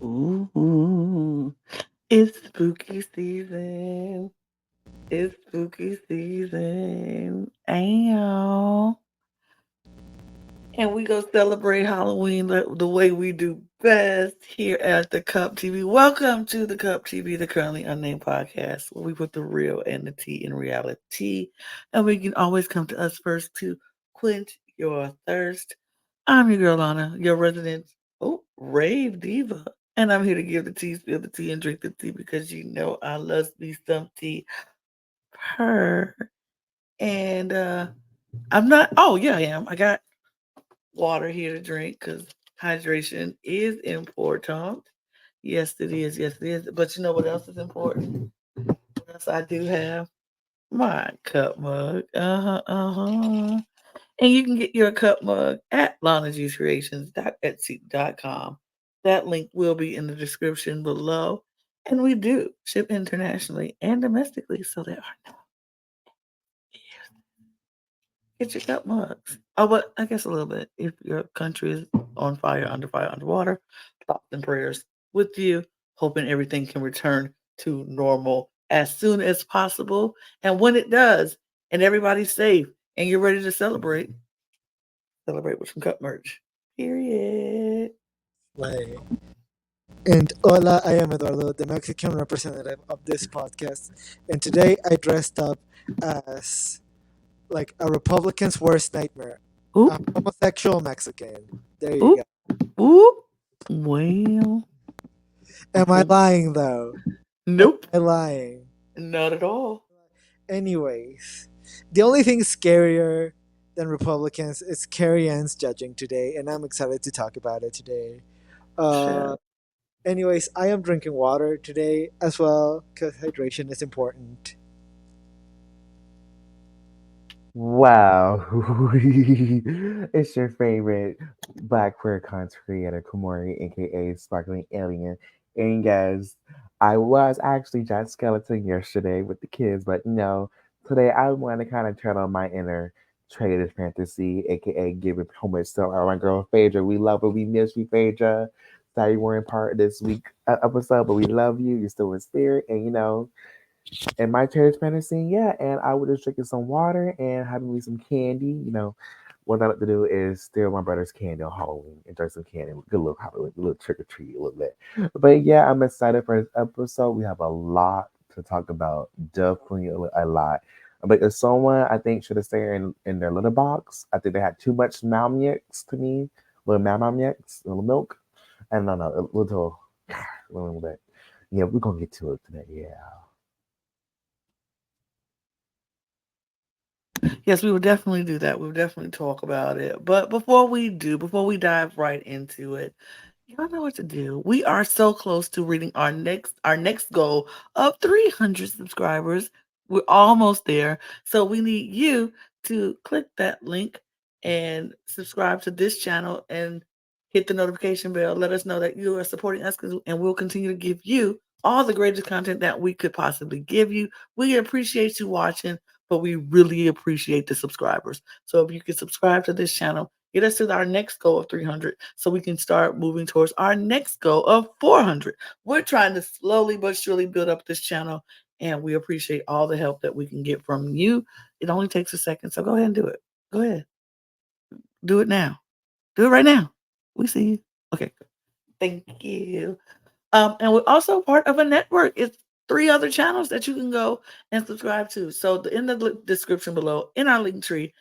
Ooh, it's spooky season. It's spooky season. Ow. And we go celebrate Halloween the way we do best here at the Cup TV. Welcome to the Cup TV, the Currently Unnamed Podcast, where we put the real and the tea in reality. And we can always come to us first to quench your thirst. I'm your girl, Lana, your resident, rave diva. And I'm here to give the tea, spill the tea, and drink the tea because you know I love me some tea. Her. And I'm not, oh, yeah, I am. I got water here to drink because hydration is important. Yes, it is. Yes, it is. But you know what else is important? What else I do have? My cup mug. Uh-huh. And you can get your cup mug at lanajcreations.etsy.com. That link will be in the description below. And we do ship internationally and domestically, so there are no get your cup mugs. Oh, but I guess a little bit. If your country is on fire, underwater, thoughts and prayers with you, hoping everything can return to normal as soon as possible. And when it does, and everybody's safe, and you're ready to celebrate with some cup merch. Period. Like, and hola, I am Eduardo, the Mexican representative of this podcast. And today I dressed up as like a Republican's worst nightmare. Oop, A homosexual Mexican. There you oop, go. oop. Well, Am I lying though? Am nope, I lying? not at all. Anyways, the only thing scarier than Republicans is Carrie Ann's judging today, and I'm excited to talk about it today. Uh, Shit. anyways, I am drinking water today as well because hydration is important. Wow. It's your favorite Black queer content creator, KaMorian, aka Sparkling Alien. And guys, I was actually Jack Skeleton yesterday with the kids, but no, today I want to kind of turn on my inner traded fantasy, aka giving homage to our girl Phaedra. We love her, we miss you, Phaedra. Sorry you weren't part of this week episode, but we love you. You're still in spirit, and and my cherished fantasy, yeah, and I was just drinking some water and having me some candy. What I like to do is steal my brother's candy on Halloween, enjoy some candy, good little Halloween, a little trick or treat a little bit. But yeah, I'm excited for this episode. We have a lot to talk about, definitely a lot. But if someone I think should have stayed in their little box, I think they had too much malmix to me, little malmix, little milk, and no, a little bit. Yeah, we're gonna get to it today. Yeah. Yes, we will definitely do that. We will definitely talk about it. But before we dive right into it, y'all know what to do. We are so close to reading our next goal of 300 subscribers. We're almost there. So we need you to click that link and subscribe to this channel and hit the notification bell. Let us know that you are supporting us and we'll continue to give you all the greatest content that we could possibly give you. We appreciate you watching, but we really appreciate the subscribers. So if you can subscribe to this channel, get us to our next goal of 300 so we can start moving towards our next goal of 400. We're trying to slowly but surely build up this channel, and we appreciate all the help that we can get from you. It only takes a second, so go ahead and do it. Go ahead. Do it now. Do it right now. We see you. Okay. Thank you. And we're also part of a network. It's three other channels that you can go and subscribe to. So in the description below, in our link tree,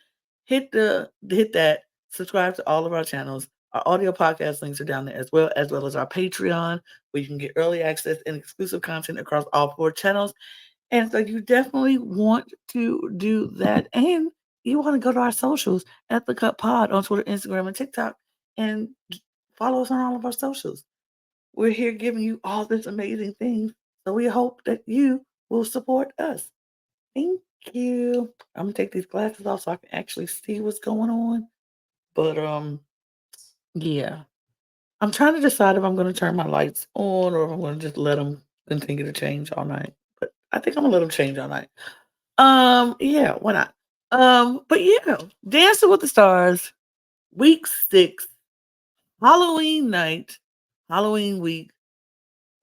hit that, subscribe to all of our channels. Our audio podcast links are down there as well as our Patreon, where you can get early access and exclusive content across all four channels. And so you definitely want to do that. And you want to go to our socials at the Cup Pod on Twitter, Instagram, and TikTok, and follow us on all of our socials. We're here giving you all this amazing things. So we hope that you will support us. Thank you. I'm gonna take these glasses off so I can actually see what's going on. But yeah. I'm trying to decide if I'm gonna turn my lights on or if I'm gonna just let them continue to change all night. But I think I'm gonna let them change all night. Yeah, why not? But yeah, Dancing with the Stars, week 6, Halloween night, Halloween week.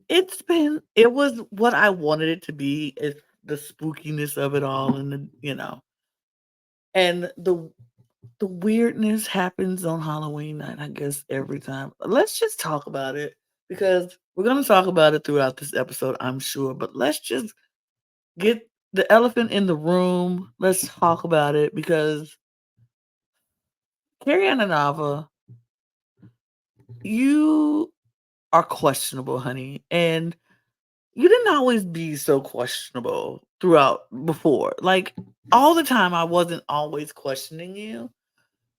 It was what I wanted it to be. It's the spookiness of it all, and and the weirdness happens on Halloween night, I guess, every time. Let's just talk about it because we're going to talk about it throughout this episode, I'm sure. But let's just get the elephant in the room. Let's talk about it because Carrie Ann and Nava, you are questionable, honey. And you didn't always be so questionable throughout before. Like all the time, I wasn't always questioning you.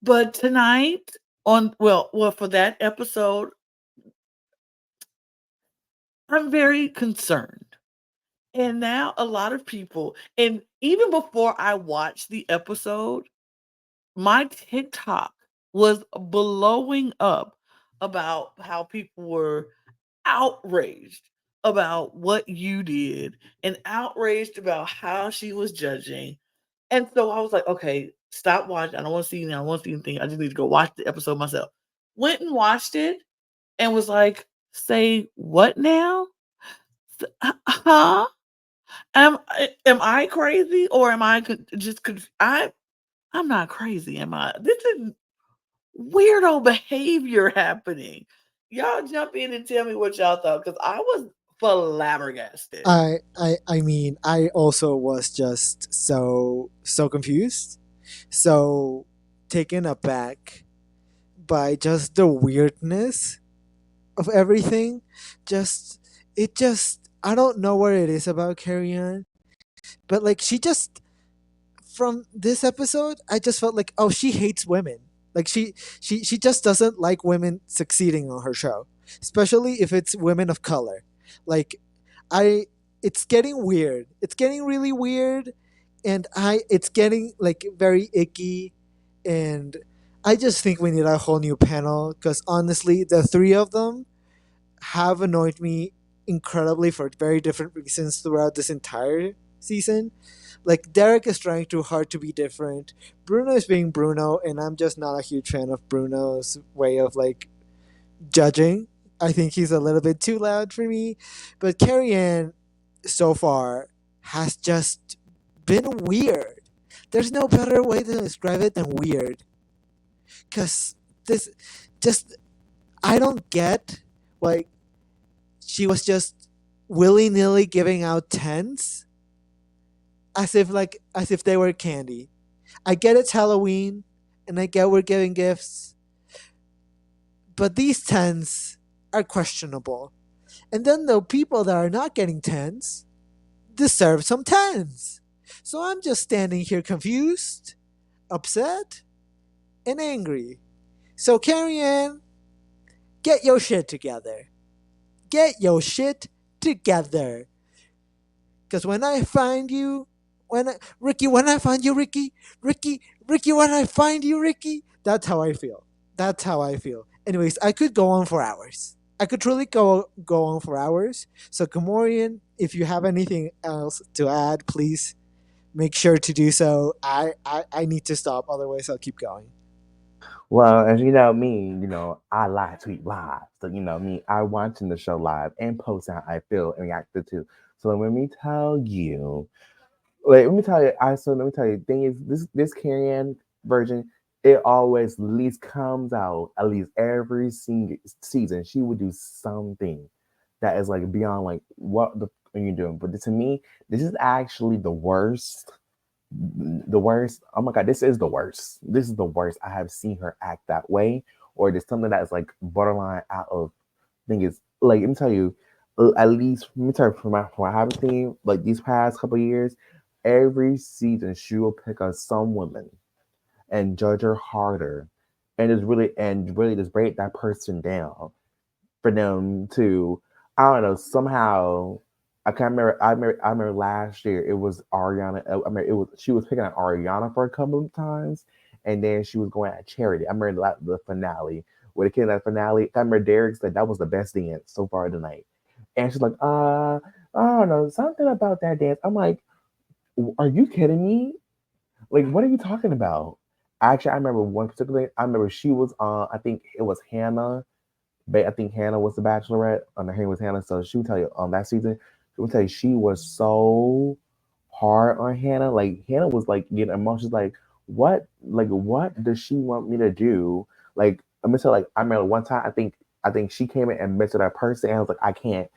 But tonight, for that episode, I'm very concerned. And now a lot of people, and even before I watched the episode, my TikTok was blowing up about how people were outraged about what you did and outraged about how she was judging. And so I was like, okay, stop watching. I don't want to see anything. I don't want to see anything. I just need to go watch the episode myself. Went and watched it and was like, say what now? Huh? Am I crazy or am I just I'm not crazy, am I? This is weirdo behavior happening. Y'all jump in and tell me what y'all thought because I was flabbergasted. I mean, I also was just so confused, so taken aback by just the weirdness of everything. Just I don't know what it is about Carrie Ann, but like she just from this episode, I just felt like, oh, she hates women. Like she just doesn't like women succeeding on her show, especially if it's women of color. Like I, it's getting weird. It's getting really weird, and it's getting like very icky, and I just think we need a whole new panel because honestly, the three of them have annoyed me incredibly for very different reasons throughout this entire season. Like Derek is trying too hard to be different. Bruno is being Bruno, and I'm just not a huge fan of Bruno's way of like judging. I think he's a little bit too loud for me. But Carrie Ann so far has just been weird. There's no better way to describe it than weird. Cause this just I don't get like she was just willy nilly giving out tens as if they were candy. I get it's Halloween and I get we're giving gifts, but these tens are questionable. And then the people that are not getting tens deserve some tens. So I'm just standing here confused, upset, and angry. So Carrie Ann, get your shit together. Get your shit together. Because when I find you, when I find you, Ricky, when I find you, Ricky, that's how I feel. That's how I feel. Anyways, I could go on for hours. I could truly go on for hours. So, KaMorian, if you have anything else to add, please make sure to do so. I need to stop, otherwise I'll keep going. Well, as you know me, I live tweet live. So me, I watching the show live and post how I feel and reacted to. So let me tell you, let me tell you, let me tell you, thing is this Carrie version, it always at least comes out at least every single season. She would do something that is like beyond like what the are you doing. But to me, this is actually the worst. The worst. Oh my god, this is the worst. This is the worst I have seen her act that way, or there's something that is like borderline out of. Thing is, like let me tell you, at least let me tell you from what I have seen, like these past couple years, every season she will pick on some woman and judge her harder, and really just break that person down for them to, I don't know, somehow I can't remember. I remember last year it was Ariana. I remember it was she was picking on Ariana for a couple of times, and then she was going at Charity. I remember the finale where the kid in that finale. I remember Derek said that was the best dance so far tonight, and she's like, I don't know, something about that dance. I'm like, are you kidding me? Like, what are you talking about? Actually, I remember one particular. I remember she was on. I think it was Hannah. I think Hannah was the Bachelorette. Her name was Hannah. So she would tell you on that season. She would tell you she was so hard on Hannah. Like Hannah was like getting emotions. Like what? Like what does she want me to do? Like I'm gonna tell. Like I remember one time. I think she came in and mentioned that person. And I was like, I can't.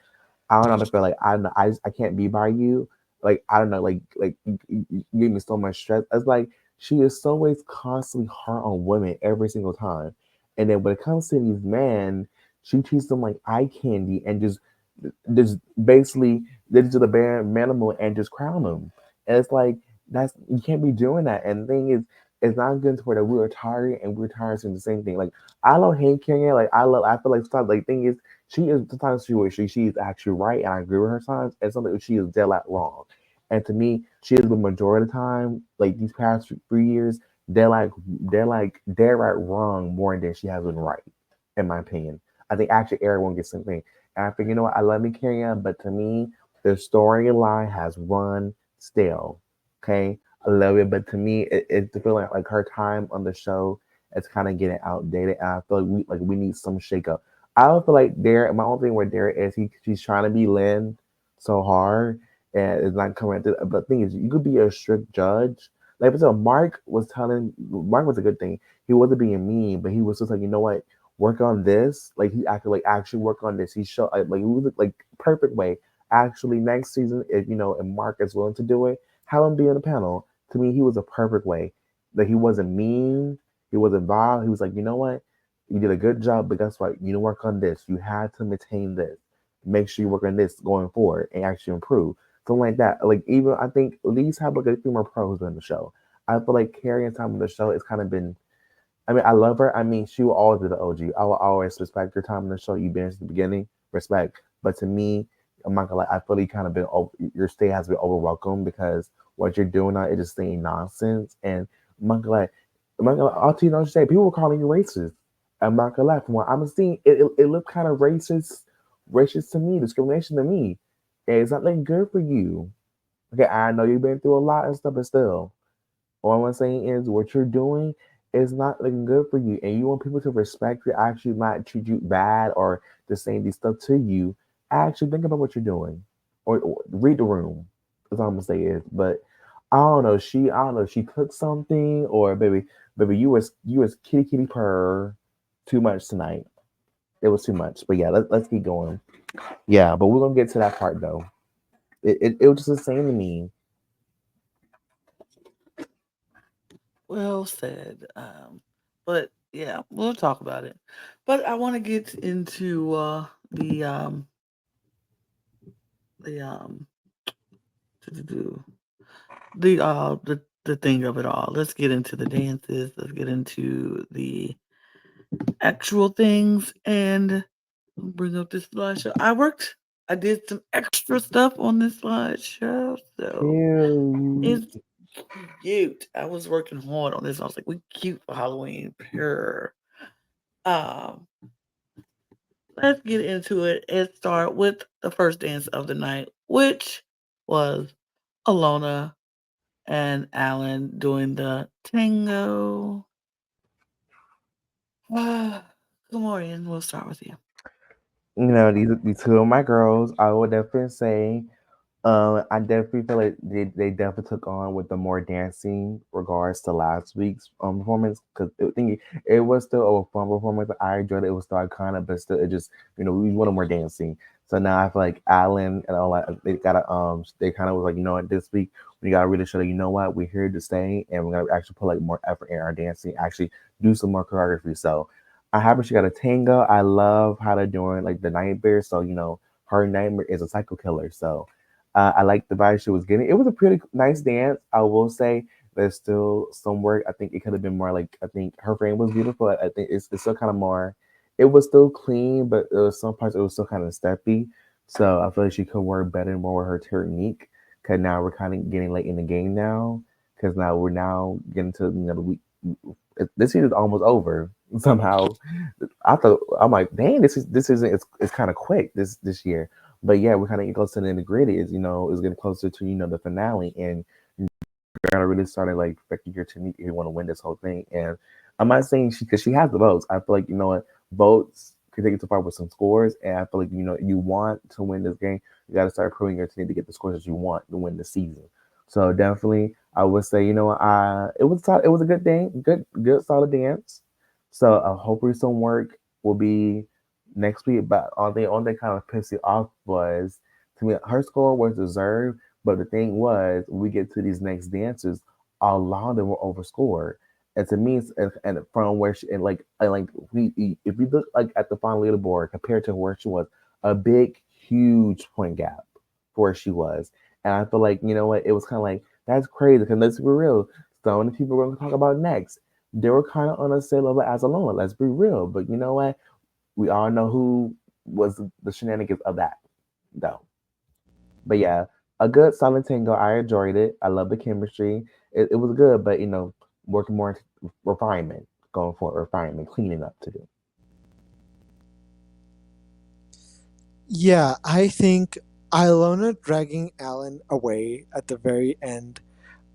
I don't know. I feel like I don't know. I can't be by you. Like I don't know. Like you give me so much stress. It's like she is so always constantly hard on women every single time. And then when it comes to these men, she treats them like eye candy and just basically they just do the bare minimum and just crown them. And it's like that's you can't be doing that. And the thing is, it's not good to where that we're tired and we're tired saying the same thing. Like I love Hank Kenya. Like I feel like sometimes like thing is she is sometimes she is actually right and I agree with her times and sometimes she is dead like wrong. And to me, she is the majority of the time, like these past 3 years, they're right wrong more than she has been right, in my opinion. I think actually everyone gets something. And I think, you know what, I love me carry on, but to me, the storyline has run stale. Okay. I love it, but to me, it's the feeling like her time on the show is kind of getting outdated. And I feel like we need some shakeup. I don't feel like Derek. My only thing with Derek is he's trying to be Lynn so hard, and it's not coming. But the thing is, you could be a strict judge. Like I said, Mark was a good thing. He wasn't being mean, but he was just like, you know what, work on this. Like he actually work on this. He showed like he was like perfect way. Actually, next season, if Mark is willing to do it, have him be on the panel. To me, he was a perfect way. Like he wasn't mean. He wasn't vile. He was like, you know what, you did a good job, but guess what? You didn't work on this. You had to maintain this. Make sure you work on this going forward and actually improve. Something like that. Like even I think at least have like a few more pros in the show. I feel like carrying time on the show has kind of been. I mean, I love her. I mean, she will always be the OG. I will always respect your time on the show. You've been since the beginning, respect. But to me, I'm not gonna lie. I feel like kind of been your stay has been overwhelmed because what you're doing now is just saying nonsense. And I'm not gonna lie. I'll tell you what say. People were calling you racist. I'm not gonna lie. From what I'm seeing, it looked kind of racist to me, discrimination to me. And it's not looking good for you. Okay, I know you've been through a lot and stuff, but still, all I'm saying is what you're doing is not looking good for you, and you want people to respect you, actually not treat you bad or just saying these stuff to you. Actually, think about what you're doing, or read the room. That's all I'm gonna say is, but I don't know. She cooked something, or baby, you was kitty purr too much tonight. It was too much. But yeah, let's keep going. Yeah, but we're gonna get to that part though. It was just the same to me. Well said. But yeah, we'll talk about it. But I want to get into the do the thing of it all. Let's get into the dances. Let's get into the actual things and bring up this slideshow. I did some extra stuff on this slideshow, so Cute. it's cute. I was working hard on this. I was like, we cute for Halloween. Pure. Um, let's get into it and start with the first dance of the night, which was Alona and Alan doing the tango. KaMorian, we'll start with you. These two of my girls, I would definitely say, I definitely feel like they definitely took on with the more dancing regards to last week's performance because it was still a fun performance. I enjoyed it. It was still iconic, but still it just we wanted more dancing. So now I feel like Alan and all that they kind of was like this week we gotta really show that what we're here to stay and we're gonna actually put like more effort in our dancing, actually do some more choreography. So I'm happy she got a tango. I love how they're doing like the nightmare. So her nightmare is a psycho killer. So I like the vibe she was getting. It was a pretty nice dance, I will say. There's still some work. I think it could have been more like I think her frame was beautiful. I think it's still kind of more. It was still clean, but there was some parts it was still kind of steppy. So I feel like she could work better more with her technique. Cause now we're kind of getting late in the game now. Cause now we're now getting to the week. This season is almost over. Somehow, I'm like, dang, this isn't. It's kind of quick this year. But yeah, we're kind of getting close to the nitty gritty. Is getting closer to the finale, and gotta really start to like perfecting your technique if you want to win this whole thing. And I'm not saying because she has the votes. I feel like what votes could take it too far with some scores, and I feel like you want to win this game, you got to start proving your technique to get the scores that you want to win the season. So definitely, I would say it was a good thing, good solid dance. So hopefully some work will be next week. But all they kind of pissed me off was to me her score was deserved, but the thing was, when we get to these next dances, a lot of them were overscored. And to me, and from where she and like we if you look like at the final leaderboard compared to where she was, a big huge point gap for where she was. And I feel like what, it was kind of like that's crazy because let's be real, some of the people we're going to talk about next, they were kind of on the same level as Alona. Let's be real, but you know what? We all know who was the shenanigans of that, though. But yeah, a good solid tango. I enjoyed it. I love the chemistry. It was good, but working more into refinement, going for refinement, cleaning up to do. Yeah, I think Ilona dragging Alan away at the very end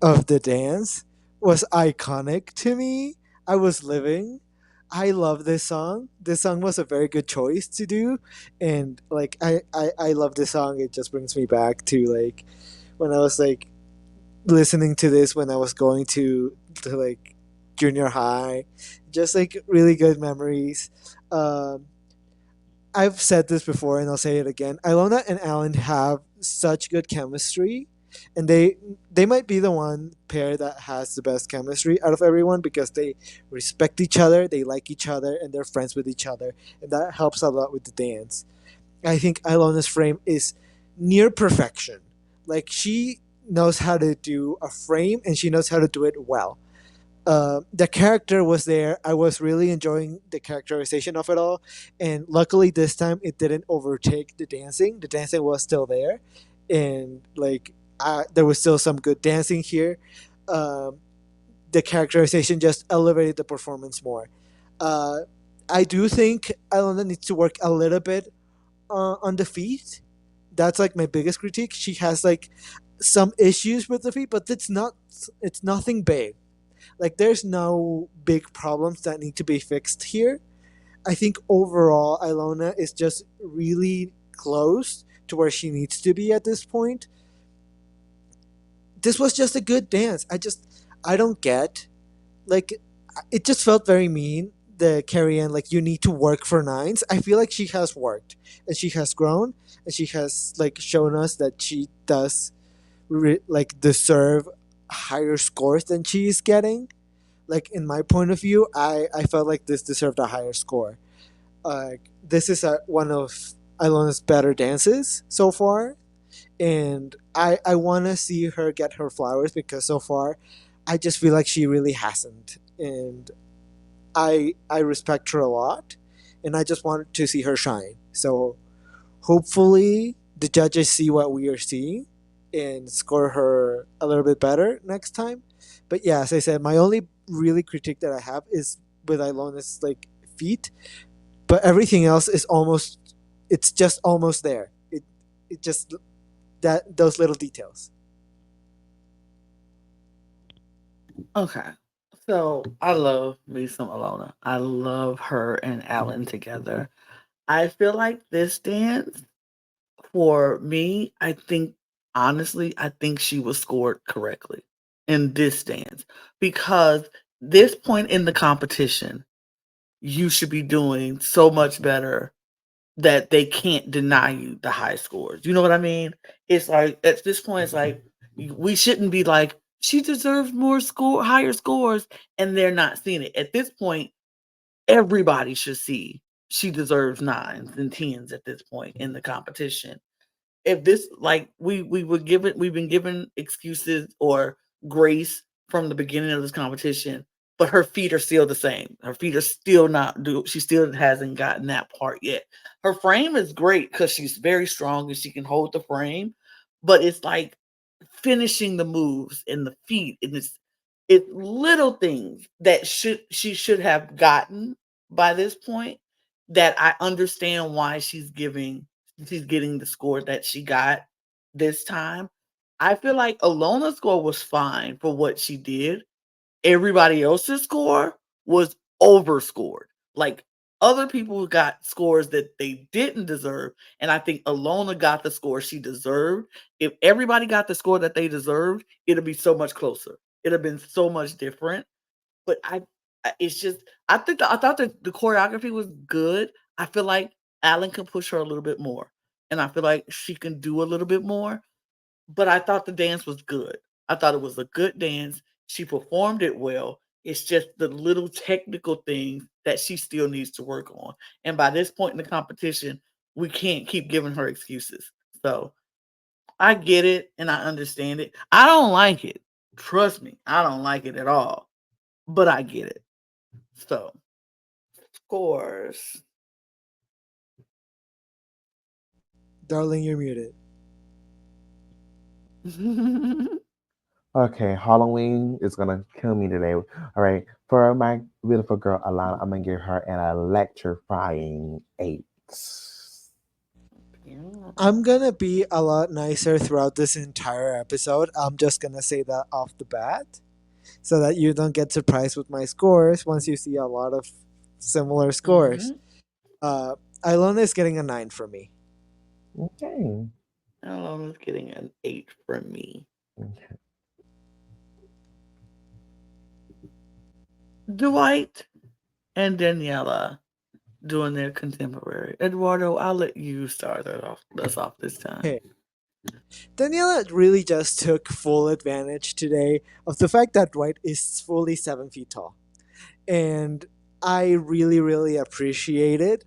of the dance was iconic to me. I was living. I love this song. This song was a very good choice to do, and like I love this song. It just brings me back to like when I was like listening to this when I was going to like junior high. Just like really good memories. Um, I've said this before and I'll say it again. Ilona and Alan have such good chemistry, and they might be the one pair that has the best chemistry out of everyone because they respect each other, they like each other, and they're friends with each other, and that helps a lot with the dance. I think Ilona's frame is near perfection. Like she knows how to do a frame and she knows how to do it well. The character was there. I was really enjoying the characterization of it all, and luckily this time it didn't overtake the dancing. The dancing was still there, and like there was still some good dancing here. Um, the characterization just elevated the performance more. Uh, I do think Ilona needs to work a little bit on the feet. That's like my biggest critique. She has like some issues with the feet, but it's nothing big. Like there's no big problems that need to be fixed here. I think overall Ilona is just really close to where she needs to be at this point. This was just a good dance. I don't get like it just felt very mean. The carry in like you need to work for nines. I feel like she has worked and she has grown and she has like shown us that she does like deserve higher scores than she is getting. Like in my point of view, I felt like this deserved a higher score. This is one of Ilona's better dances so far, and I want to see her get her flowers because so far, I just feel like she really hasn't, and I respect her a lot, and I just want to see her shine. So hopefully the judges see what we are seeing and score her a little bit better next time. But yeah, as I said, my only really critique that I have is with Ilona's like feet, but everything else is almost it's just almost there. It just that those little details. Okay. So I love me some Alona. I love her and Alan together. I feel like this dance for me, I think she was scored correctly in this dance because this point in the competition, you should be doing so much better that they can't deny you the high scores. You know what I mean? It's like at this point, it's like we shouldn't be like she deserves higher scores, and they're not seeing it. At this point, everybody should see she deserves nines and tens at this point in the competition. If this like we've been given excuses or grace from the beginning of this competition but her feet are still the same. Her feet are still not do. She still hasn't gotten that part yet. Her frame is great because she's very strong and she can hold the frame, but it's like finishing the moves and the feet, and it's little things that she should have gotten by this point, that I understand why she's getting the score that she got this time. I feel like Alona's score was fine for what she did. Everybody else's score was overscored. Like, other people got scores that they didn't deserve, and I think Alona got the score she deserved. If everybody got the score that they deserved, it'd be so much closer. It'd have been so much different. But it's just, I thought that the choreography was good. I feel like Alan can push her a little bit more, and I feel like she can do a little bit more. But I thought the dance was good. I thought it was a good dance. She performed it well. It's just the little technical things that she still needs to work on. And by this point in the competition, we can't keep giving her excuses. So I get it and I understand it. I don't like it. Trust me, I don't like it at all. But I get it. So, scores. Darling, you're muted. Okay, Halloween is gonna kill me today. All right, for my beautiful girl Alana, I'm gonna give her an electrifying 8. Yeah. I'm gonna be a lot nicer throughout this entire episode. I'm just gonna say that off the bat so that you don't get surprised with my scores once you see a lot of similar scores. Mm-hmm. Uh, Ilona is getting a 9 from me. Okay. Alona's getting an 8 from me. Okay. Dwight and Daniela doing their contemporary. Eduardo, I'll let you start us off this time. Okay. Daniela really just took full advantage today of the fact that Dwight is fully 7 feet tall. And I really, really appreciate it.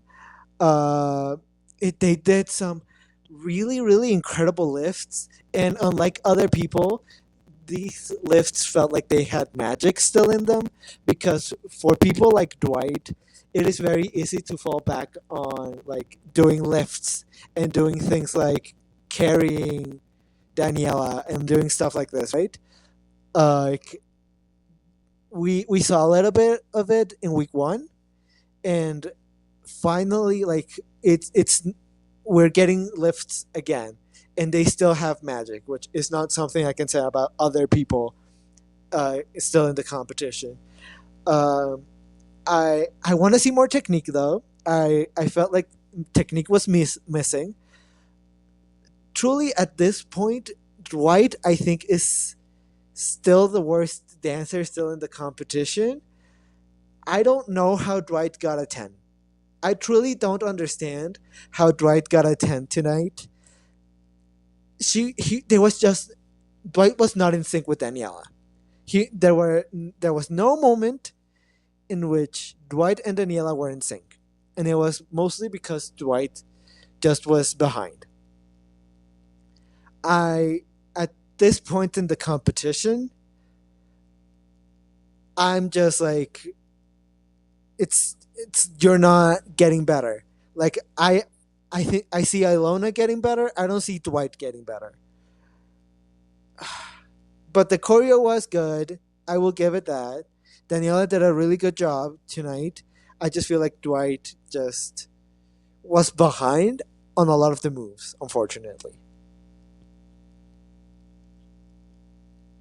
Uh, they did some really, really incredible lifts. And unlike other people, these lifts felt like they had magic still in them, because for people like Dwight, it is very easy to fall back on like doing lifts and doing things like carrying Daniela and doing stuff like this, right? Like we saw a little bit of it in week one, and finally, like it's we're getting lifts again, and they still have magic, which is not something I can say about other people still in the competition. Um, I want to see more technique though. I felt like technique was missing. Truly, at this point, Dwight I think is still the worst dancer still in the competition. I don't know how Dwight got a 10. I truly don't understand how Dwight got a 10 tonight. There was just Dwight was not in sync with Daniela. There was no moment in which Dwight and Daniela were in sync, and it was mostly because Dwight just was behind. I At this point in the competition, I'm just like, it's you're not getting better. Like I think I see Ilona getting better. I don't see Dwight getting better. But the choreo was good. I will give it that. Daniela did a really good job tonight. I just feel like Dwight just was behind on a lot of the moves, unfortunately.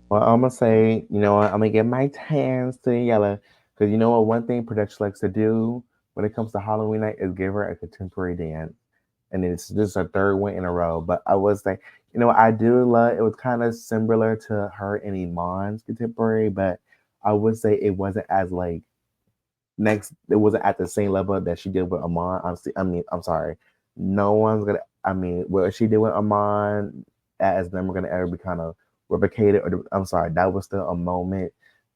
Well, I'm gonna say, you know what? I'm gonna give my 10s to Yella, because you know what? One thing production likes to do when it comes to Halloween night is give her a contemporary dance, and it's just a third one in a row. But I was like, you know, I do love. It was kind of similar to her and Iman's contemporary, but I would say it wasn't as like next. It wasn't at the same level that she did with Iman. I mean, I'm sorry. No one's gonna. I mean, what she did with Iman as never gonna ever be kind of replicated. Or I'm sorry, that was still a moment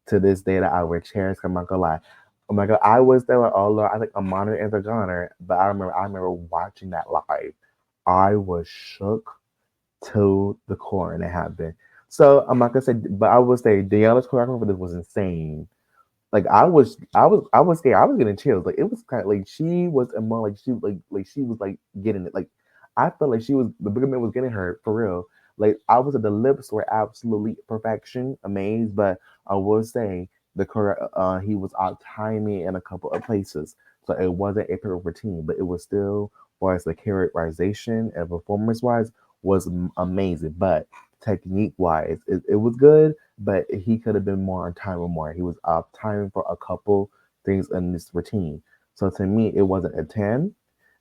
to this day that I would cherish. I'm not gonna lie. Oh my god, I was there with oh Lord, I think Amana and the Gunner, but I remember watching that live. I was shook to the core and it happened. So I'm not gonna say, but I would say Deanna's choreography for this was insane. Like I was scared. I was getting chills. Like it was kind of like she was among like she was like getting it. Like I felt like she was the bigger man was getting her for real. Like I was at the lips were absolutely perfection, amazed. But I will say the correct he was out timing in a couple of places, so it wasn't a perfect routine, but it was still, far as the characterization and performance wise, was amazing. But technique wise, it was good, but he could have been more on time or more. He was off time for a couple things in this routine. So to me, it wasn't a 10.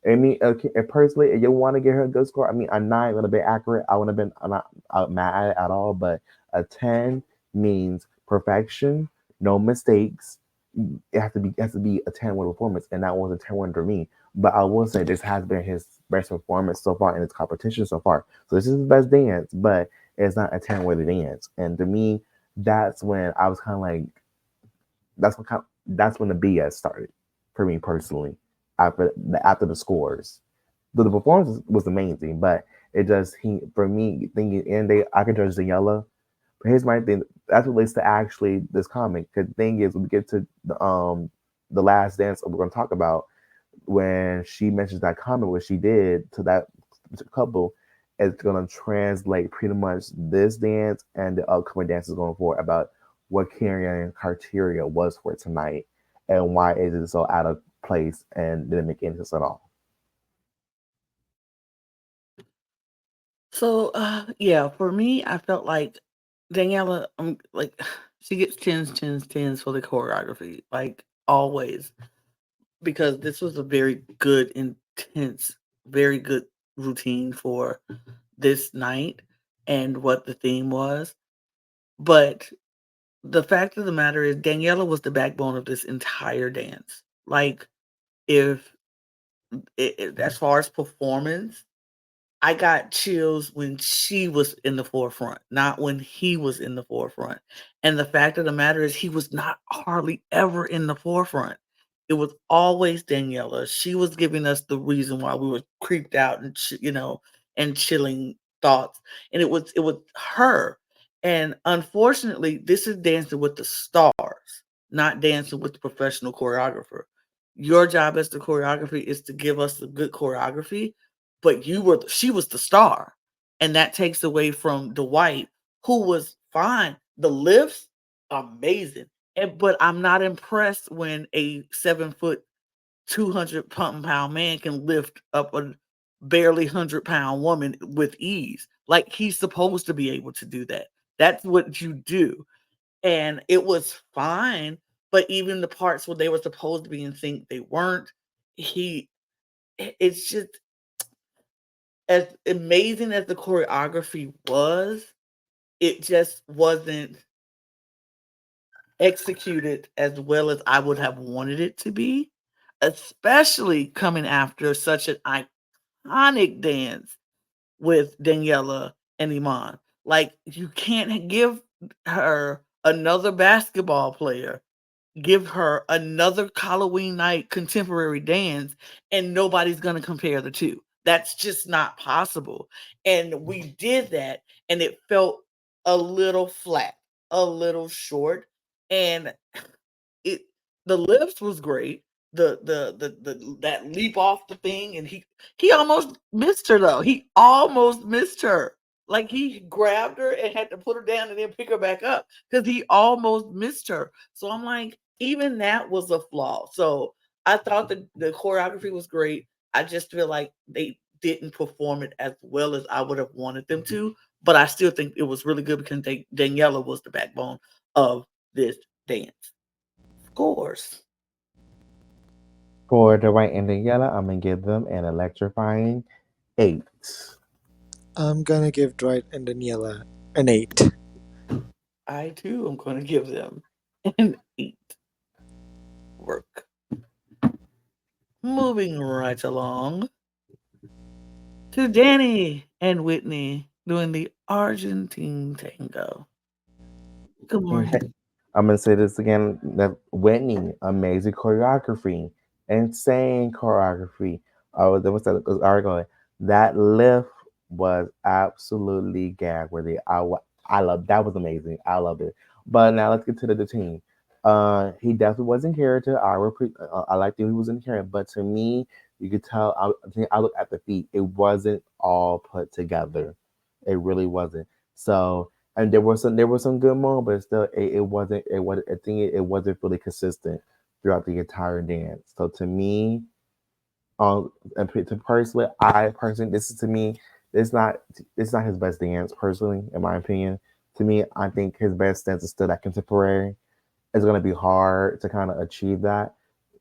I mean, okay, and personally, if you want to give her a good score, I mean, a 9 would have been accurate. I wouldn't have been I'm not mad at it at all, but a 10 means perfection, no mistakes. It has to be a 10 win performance, and that was a 10 win for me. But I will say this has been his best performance so far in this competition so far. So this is his best dance, but it's not a 10 win dance. And to me, that's when I was kind of like, that's when the BS started for me personally. After the scores, the performance was amazing, but it just he for me thinking and they I could judge the yellow. But here's my thing. That relates to actually this comic. The thing is, when we get to the last dance we're going to talk about, when she mentions that comment what she did to that couple, it's gonna translate pretty much this dance and the upcoming dances going forward about what carrying criteria was for tonight and why is it so out of place and didn't make any sense at all. So, yeah, for me, I felt like Daniela, like she gets tens, tens, tens for the choreography, like always, because this was a very good, intense, very good routine for this night and what the theme was. But the fact of the matter is, Daniela was the backbone of this entire dance. Like, if as far as performance, I got chills when she was in the forefront, not when he was in the forefront. And the fact of the matter is, he was not hardly ever in the forefront. It was always Daniela. She was giving us the reason why we were creeped out and and chilling thoughts. And it was her. And unfortunately, this is Dancing with the Stars, not Dancing with the professional choreographer. Your job as the choreography is to give us the good choreography, but she was the star, and that takes away from Dwight, who was fine. The lifts, amazing, but I'm not impressed when a 7 foot, 200 pound man can lift up a barely 100 pound woman with ease. Like he's supposed to be able to do that. That's what you do, and it was fine. But even the parts where they were supposed to be in sync, they weren't. He, it's just as amazing as the choreography was, it just wasn't executed as well as I would have wanted it to be, especially coming after such an iconic dance with Daniela and Iman. Like, you can't give her another basketball player, give her another Halloween night contemporary dance, and nobody's going to compare the two. That's just not possible. And we did that, and it felt a little flat, a little short. And it the lifts was great. The that leap off the thing, and he almost missed her though. He almost missed her. Like he grabbed her and had to put her down and then pick her back up because he almost missed her. So I'm like, even that was a flaw. So I thought the choreography was great. I just feel like they didn't perform it as well as I would have wanted them to. But I still think it was really good because Daniela was the backbone of this dance. Scores. For the white and the yellow, I'm gonna give them an electrifying 8. I'm gonna give Dwight and Daniela an 8. I too am going to give them an 8. Work. Moving right along to Danny and Whitney doing the Argentine tango. Good morning. Okay. I'm gonna say this again. That Whitney, amazing choreography, insane choreography. Oh, there was that article. That lift was absolutely gag worthy. I love that was amazing. I loved it. But now let's get to the team. He definitely was in character. I liked that he was in character, but to me, you could tell. I think I look at the feet; it wasn't all put together. It really wasn't. So, and there was some good moments, but still, it wasn't. It was. I think it wasn't really consistent throughout the entire dance. So to me, and personally, this is to me, it's not it's not his best dance personally, in my opinion. To me, I think his best dance is still that contemporary. It's gonna be hard to kind of achieve that.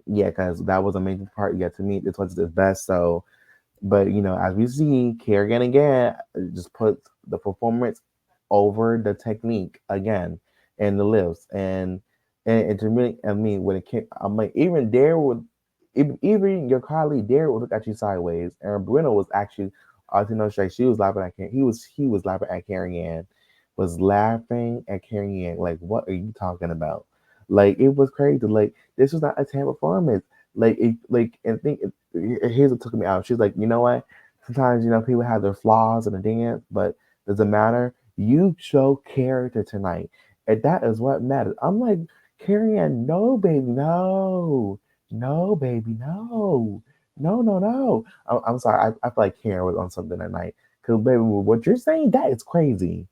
Yeah, because that was a major part. Yeah, to me, this was his best. So, but as we see, Kerrigan again just puts the performance over the technique again and the lifts and to me, I mean, when it came, I'm like, even there would even your colleague there would look at you sideways. And Bruno was actually, I think no straight, she was laughing at he was laughing at Carrie Ann, was laughing at Carrie Ann. Like, what are you talking about? Like, it was crazy. Like, this was not a 10 performance. Like, and here's what took me out. She's like, you know what? Sometimes, people have their flaws in the dance, but doesn't matter. You show character tonight. And that is what matters. I'm like, Carrie Ann, no, baby, no. No, baby, no. No, no, no. I'm sorry. I feel like Karen was on something that night. Because, baby, what you're saying, that is crazy.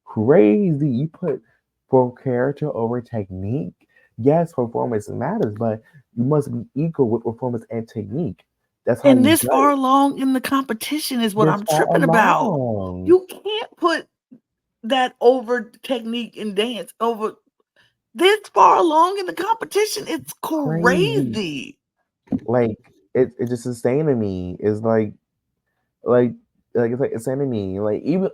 Crazy. You put for character over technique. Yes, performance matters, but you must be equal with performance and technique. That's how And you this far judge along in the competition is what this I'm far tripping about. along. You can't put that over technique and dance over this far along in the competition. It's Crazy. crazy. Like, it's just insane to me. It's like it's enemy. Like even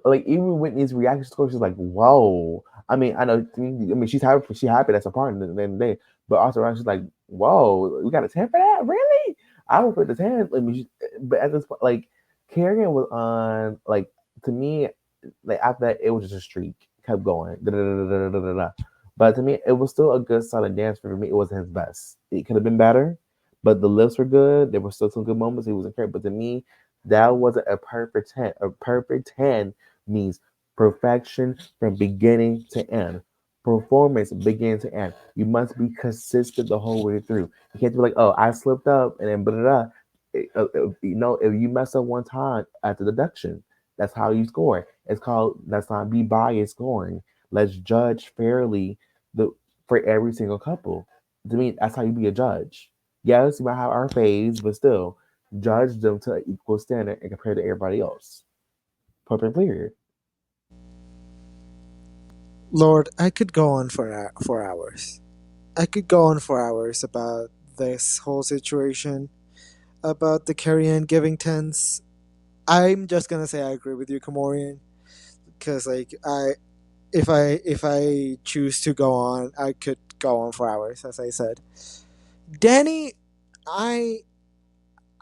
Whitney's reaction score, she's like, "Whoa!" I mean, I know. I mean, she's happy. She happy. That's a part of the end of the day. But also, she's like, "Whoa, we got a 10 for that? Really?" I would put the 10. I mean, but at this point, like, Kerrigan was on, like, to me, like, after that, it was just a streak. Kept going. Da, da, da, da, da, da, da, da. But to me, it was still a good solid dance. For me, it wasn't his best. It could have been better, but the lifts were good. There were still some good moments. He was incredible. But to me, that wasn't a perfect 10. A perfect 10 means perfection from beginning to end. Performance beginning to end. You must be consistent the whole way through. You can't be like, oh, I slipped up and then blah, blah, blah. If you mess up one time at the deduction, that's how you score. That's not be biased scoring. Let's judge fairly the for every single couple. To me, that's how you be a judge. Yes, we might have our phase, but still, judge them to an equal standard and compare to everybody else. Perfect clear. Lord, I could go on for hours. I could go on for hours about this whole situation, about the Carrion giving tens. I'm just gonna say I agree with you, KaMorian, because like if I choose to go on, I could go on for hours, as I said. Danny, I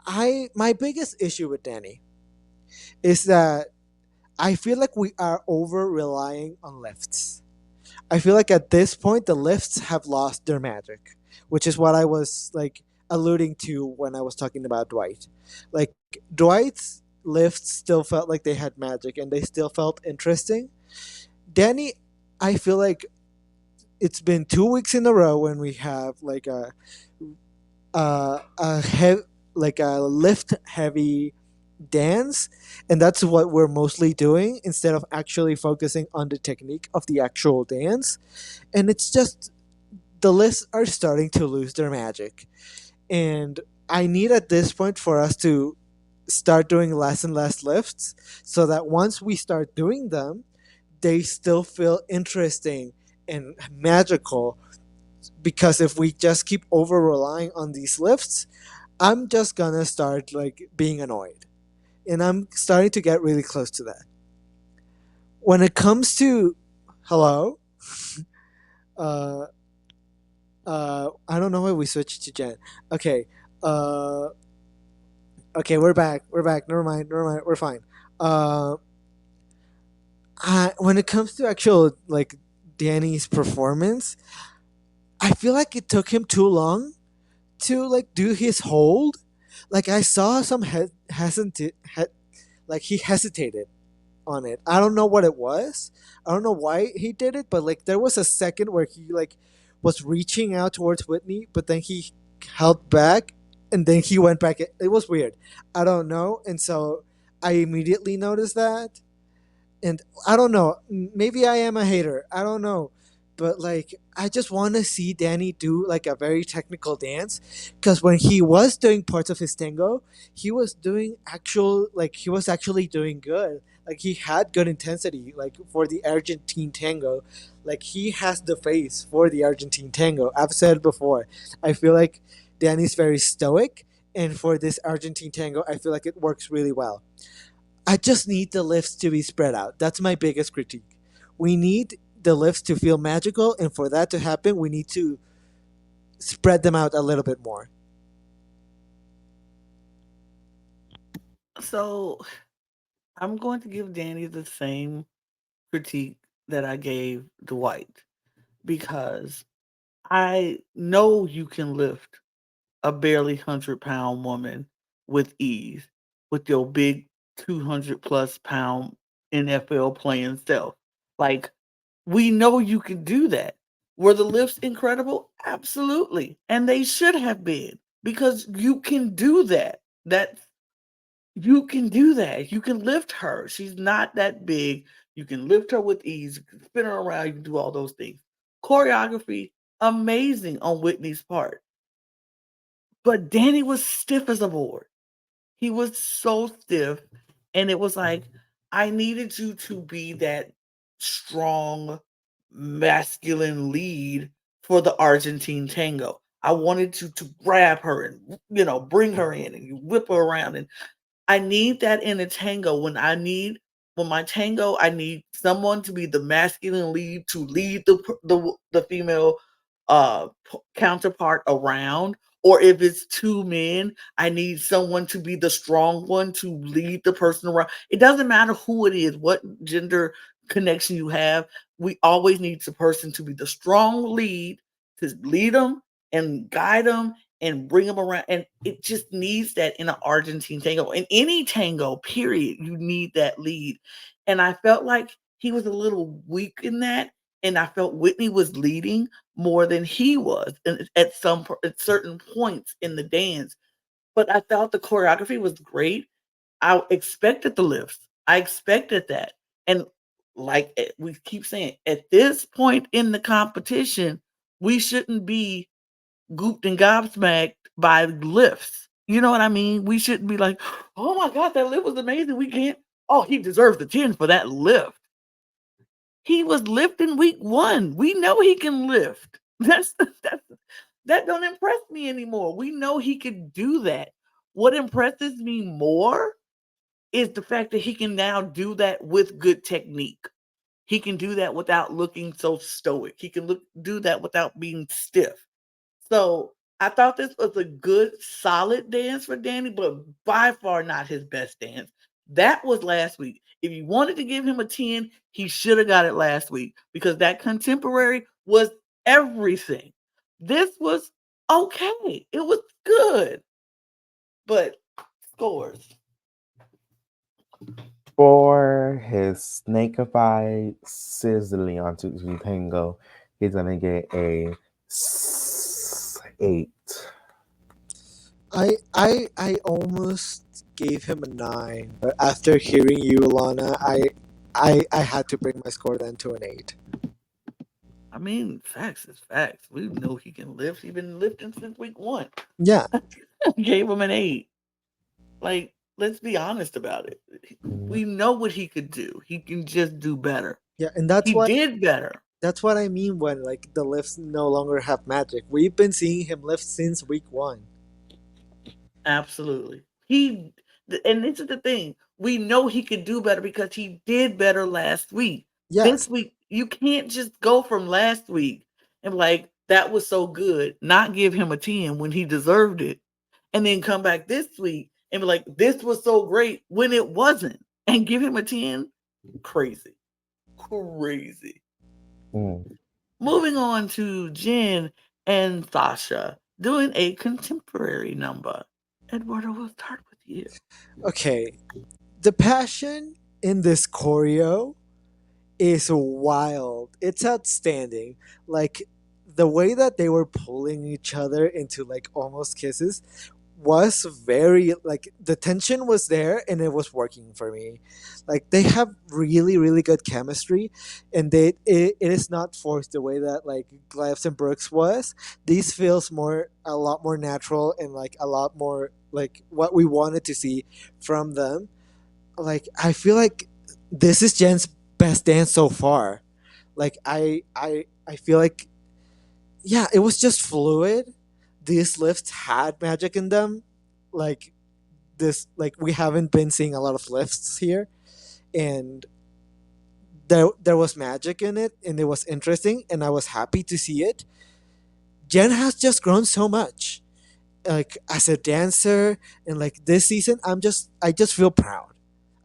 I my biggest issue with Danny is that I feel like we are over relying on lifts. I feel like at this point the lifts have lost their magic, which is what I was like alluding to when I was talking about Dwight. Like Dwight's lifts still felt like they had magic and they still felt interesting. Danny, I feel like it's been 2 weeks in a row when we have like like a lift heavy dance, and that's what we're mostly doing instead of actually focusing on the technique of the actual dance. And it's just the lists are starting to lose their magic, and I need at this point for us to start doing less and less lifts so that once we start doing them, they still feel interesting and magical. Because if we just keep over relying on these lifts, I'm just gonna start like being annoyed, and I'm starting to get really close to that. When it comes to hello, uh, I don't know why we switched to Jen. Okay, uh, okay, we're back. We're back. Never mind. Never mind. We're fine. Uh, when it comes to actual like Danny's performance, I feel like it took him too long to like do his hold. Like I saw some like he hesitated on it. I don't know what it was. I don't know why he did it, but like there was a second where he like was reaching out towards Whitney, but then he held back, and then he went back. It was weird. I don't know, and so I immediately noticed that, and I don't know. Maybe I am a hater. I don't know, but like I just want to see Danny do like a very technical dance, because when he was doing parts of his tango, he was doing actual like he was actually doing good. Like he had good intensity. Like for the Argentine tango, like he has the face for the Argentine tango. I've said before. I feel like Danny's very stoic, and for this Argentine tango, I feel like it works really well. I just need the lifts to be spread out. That's my biggest critique. We need the lifts to feel magical, and for that to happen, we need to spread them out a little bit more. So I'm going to give Danny the same critique that I gave Dwight because I know you can lift a barely 100-pound woman with ease with your big 200 plus pound NFL playing self. Like, we know you can do that. Were the lifts incredible? Absolutely. And they should have been because you can do that. That you can do that. You can lift her. She's not that big. You can lift her with ease. You can spin her around. You can do all those things. Choreography, amazing on Whitney's part. But Danny was stiff as a board. He was so stiff. And it was like, I needed you to be that strong, masculine lead for the Argentine tango. I wanted you to grab her and, bring her in and you whip her around. And I need that in a tango when my tango, I need someone to be the masculine lead to lead the female counterpart around. Or if it's two men, I need someone to be the strong one to lead the person around. It doesn't matter who it is, what gender connection you have. We always need the person to be the strong lead to lead them and guide them and bring them around. And it just needs that in an Argentine tango. In any tango, period, you need that lead. And I felt like he was a little weak in that. And I felt Whitney was leading more than he was at certain points in the dance. But I thought the choreography was great. I expected the lifts. I expected that. And like we keep saying, at this point in the competition, we shouldn't be gooped and gobsmacked by lifts. You know what I mean? We shouldn't be like, oh my God, that lift was amazing. We can't, oh, he deserves the 10 for that lift. He was lifting week one. We know he can lift. That don't impress me anymore. We know he can do that. What impresses me more is the fact that he can now do that with good technique. He can do that without looking so stoic. He can do that without being stiff. So I thought this was a good, solid dance for Danny, but by far not his best dance. That was last week. If you wanted to give him a 10, he should have got it last week because that contemporary was everything. This was okay. It was good, but scores. For his snakified sizzling on Tutu Tango, he's gonna get a 8. I almost gave him a 9, but after hearing you, Lana, I had to bring my score then to an 8. I mean, facts is facts. We know he can lift. He's been lifting since week one. Yeah, Gave him an 8. Like, let's be honest about it. Mhm. We know what he could do. He can just do better. yeah, and He did better. that's what I mean when like the lifts no longer have magic. We've been seeing him lift since week 1. Absolutely. And this is the thing. We know he could do better because he did better last week. This Yes, week, you can't just go from last week and be like, that was so good, not give him a 10 when he deserved it, and then come back this week and be like, this was so great when it wasn't, and give him a 10. Crazy. Crazy. Mm. Moving on to Jen and Sasha doing a contemporary number. Eduardo, we'll start with you. okay. The passion in this choreo is wild. It's outstanding. Like the way that they were pulling each other into like almost kisses was very like the tension was there and it was working for me. Like they have really really good chemistry, and it is not forced the way that like Glebs and Brooks was. These feels more a lot more natural and like a lot more like what we wanted to see from them. Like I feel like this is Jen's best dance so far. Like I feel like yeah, it was just fluid. These lifts had magic in them. Like this like we haven't been seeing a lot of lifts here, and there was magic in it and it was interesting and I was happy to see it. Jen has just grown so much. Like as a dancer, and like this season I just feel proud.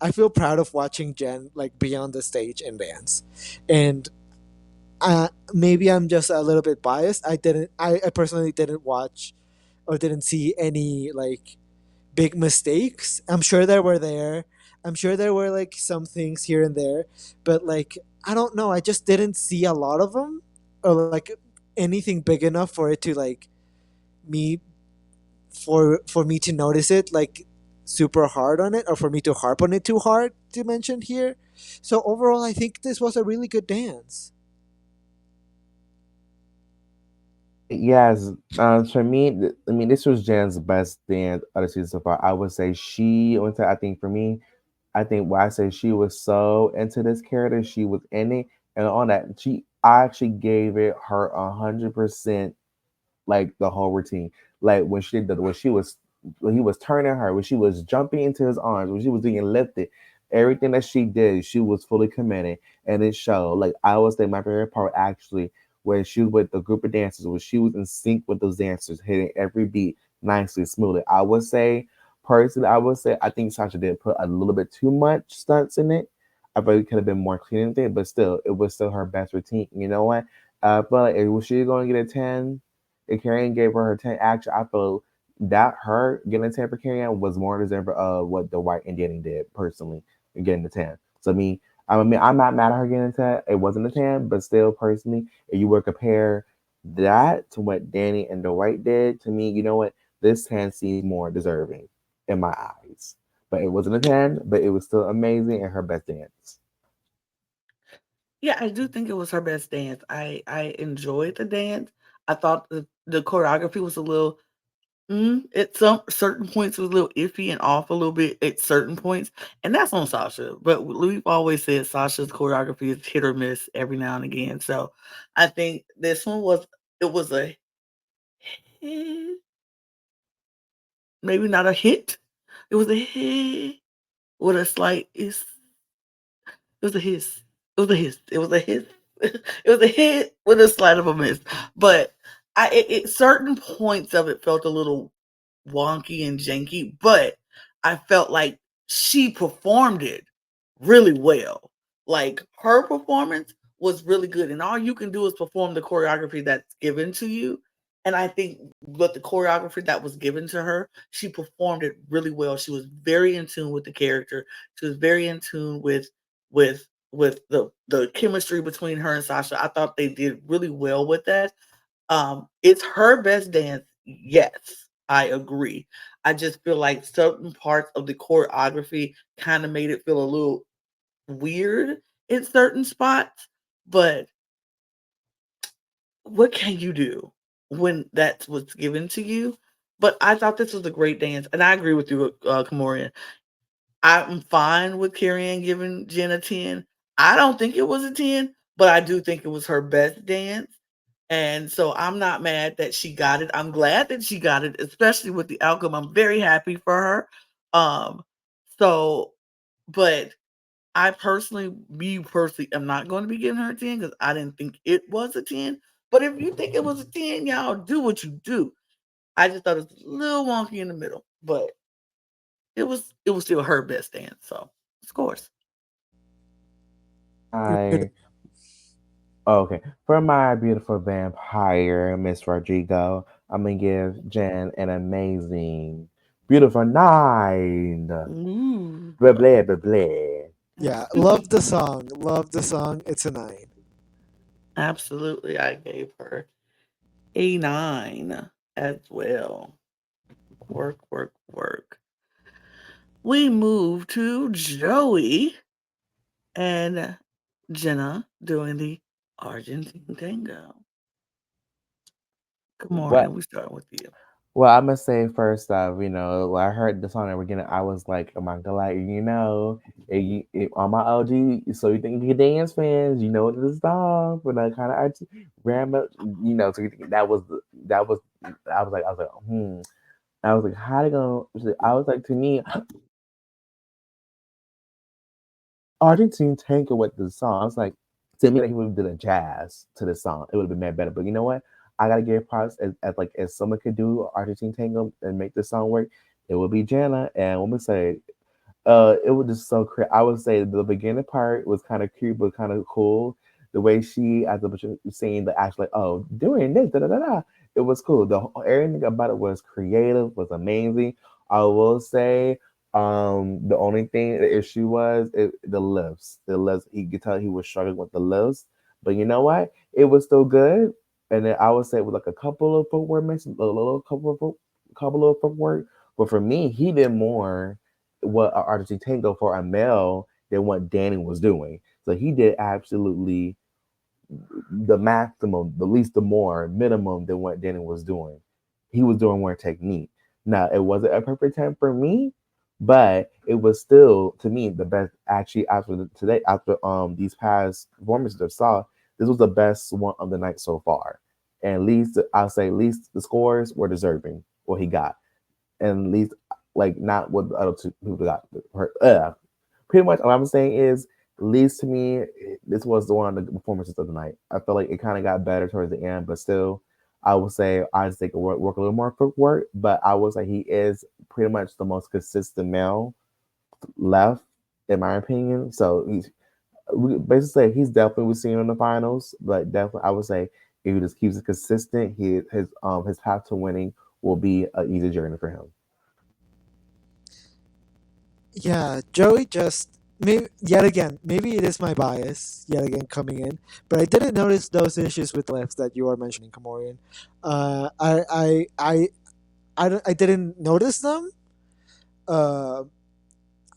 I feel proud of watching Jen like be on the stage and dance. And maybe I'm just a little bit biased. I personally didn't watch or didn't see any like big mistakes. I'm sure there were there. I'm sure there were like some things here and there, but like I don't know. I just didn't see a lot of them or like anything big enough for it to like me for me to notice it like super hard on it or for me to harp on it too hard to mention here. So overall, I think this was a really good dance. Yes, for me, I mean, this was Jan's best dance of the season so far. I would say I think for me, I think why I say she was so into this character, she was in it, and on that, I actually gave it her 100%, like the whole routine. Like when she did when she was when he was turning her, when she was jumping into his arms, when she was being lifted, everything that she did, she was fully committed, and it showed. Like I would say, my favorite part actually when she was with the group of dancers, when she was in sync with those dancers, hitting every beat nicely, smoothly. I would say, personally, I think Sasha did put a little bit too much stunts in it. I probably could have been more clean with it, but still, it was still her best routine. You know what? But like, was she going to get a 10? If Carrion gave her 10 action, I feel that her getting a 10 for Carrion was more deserving of what the white Indian did personally and getting the 10. So I mean, I'm not mad at her getting a 10. It wasn't a 10, but still, personally, if you were to compare that to what Danny and the white did, to me, you know what? This 10 seems more deserving in my eyes. But it wasn't a 10, but it was still amazing and her best dance. Yeah, I do think it was her best dance. I enjoyed the dance. I thought the choreography was a little at some certain points it was a little iffy and off a little bit at certain points, and that's on Sasha. But we've always said Sasha's choreography is hit or miss every now and again. So I think this one was it was a hit, maybe not a hit. It was a hit with a slight is it was a hiss. It was a hiss. It was a hiss. It was a hit with a slight of a miss. But certain points of it felt a little wonky and janky, but I felt like she performed it really well. Like her performance was really good, and all you can do is perform the choreography that's given to you. And I think with the choreography that was given to her, she performed it really well. She was very in tune with the character. She was very in tune with the chemistry between her and Sasha. I thought they did really well with that. It's her best dance. Yes, I agree. I just feel like certain parts of the choreography kind of made it feel a little weird in certain spots, but what can you do when that's what's given to you? But I thought this was a great dance, and I agree with you, Kamorian. I'm fine with Carrie Ann giving Jen a 10. I don't think it was a 10, but I do think it was her best dance. And so I'm not mad that she got it. I'm glad that she got it, especially with the outcome. I'm very happy for her. Um, so, but me personally, am not going to be giving her a 10 because I didn't think it was a 10. But if you think it was a 10, y'all do what you do. I just thought it was a little wonky in the middle, but it was still her best dance. So, of course. I Okay, for my beautiful vampire, Miss Rodrigo, I'm gonna give Jen an amazing, beautiful 9. Ooh. Blah blah blah blah. Yeah, love the song. Love the song. It's a 9. Absolutely, I gave her a 9 as well. Work, work, work. We move to Joey and Jenna doing the Argentine tango. Good morning. What? We start with you. Well, I'm gonna say first off, when I heard the song that we're getting, I was like, "Oh my god!" Like, on my OG, so you think you dance fans, you know the song for that kind of art, ram up, So you think that was, I was like, I was like, how they gonna? I was like, to me, Argentine tango with the song. I was like, to me, like he would have did a jazz to the song. It would have been made better. But you know what? I gotta give props as like as someone could do Argentine tango and make the song work. It would be Jana, and when we say it was just so crazy. I would say the beginning part was kind of cute, but kind of cool. The way she, as the saying the actual, like, oh, doing this, da da da da. It was cool. Everything about it was creative, was amazing. I will say, the only thing the issue was the lifts. The lifts, you could tell he was struggling with the lifts, but you know what? It was still good. And then I would say with like a couple of footwork missions, a little couple of footwork. But for me, he did more what Archie Tango for a male than what Danny was doing. So he did absolutely the maximum, the least, the more minimum than what Danny was doing. He was doing more technique. Now it wasn't a perfect time for me, but it was still to me the best. Actually, after these past performances I saw, this was the best one of the night so far. And at least I'll say, at least the scores were deserving what he got, and at least like not what the other two people got. Pretty much what I'm saying is, at least to me, this was the one of the performances of the night. I feel like it kind of got better towards the end, but still, I would say I just think work a little more footwork. But I would say he is pretty much the most consistent male left, in my opinion. So we basically say he's definitely we seen in the finals, but definitely I would say if he just keeps it consistent, his path to winning will be an easy journey for him. Yeah, Joey just maybe yet again. Maybe it is my bias yet again coming in, but I didn't notice those issues with the lifts that you are mentioning, Kamorian. Uh, I I I I didn't notice them. Uh,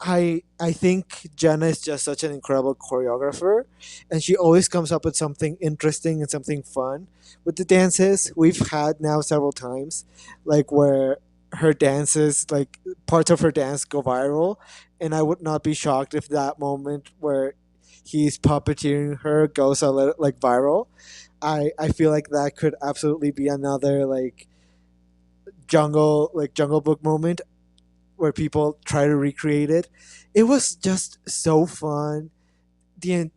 I think Jenna is just such an incredible choreographer, and she always comes up with something interesting and something fun with the dances. We've had now several times, like where her dances, like parts of her dance, go viral, and I would not be shocked if that moment where he's puppeteering her goes a little like viral. I feel like that could absolutely be another like Jungle Book moment where people try to recreate it. It was just so fun. The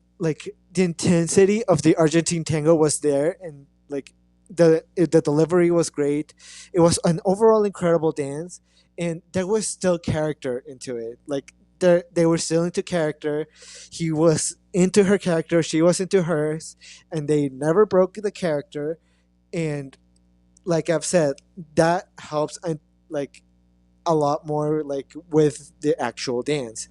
intensity of the Argentine tango was there, and like the delivery was great. It was an overall incredible dance, and there was still character into it. Like they were still into character. He was into her character, she was into hers, and they never broke the character. And like I've said, that helps and like a lot more like with the actual dance.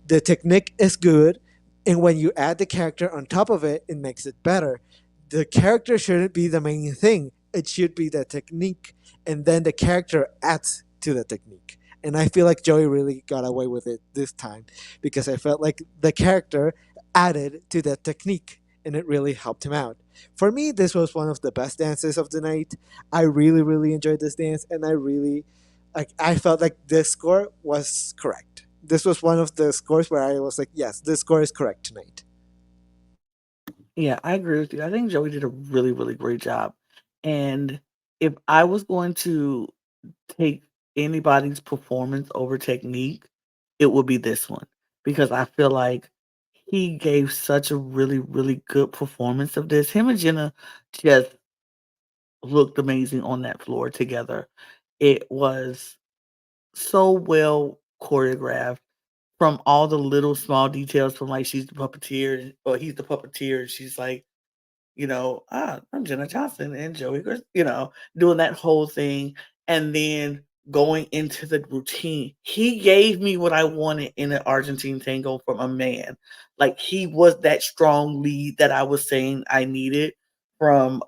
The technique is good, and when you add the character on top of it, it makes it better. The character shouldn't be the main thing. It should be the technique, and then the character adds to the technique. And I feel like Joey really got away with it this time because I felt like the character added to the technique and it really helped him out. For me, this was one of the best dances of the night. I really, really enjoyed this dance, and I felt like this score was correct. This was one of the scores where I was like, yes, this score is correct tonight. Yeah, I agree with you. I think Joey did a really, really great job. And if I was going to take anybody's performance over technique, it would be this one because I feel like he gave such a really, really good performance of this. Him and Jenna just looked amazing on that floor together. It was so well choreographed from all the little small details from like she's the puppeteer or he's the puppeteer and she's like, I'm Jenna Johnson and Joey, doing that whole thing. And then going into the routine, he gave me what I wanted in an Argentine tango from a man. Like he was that strong lead that I was saying I needed from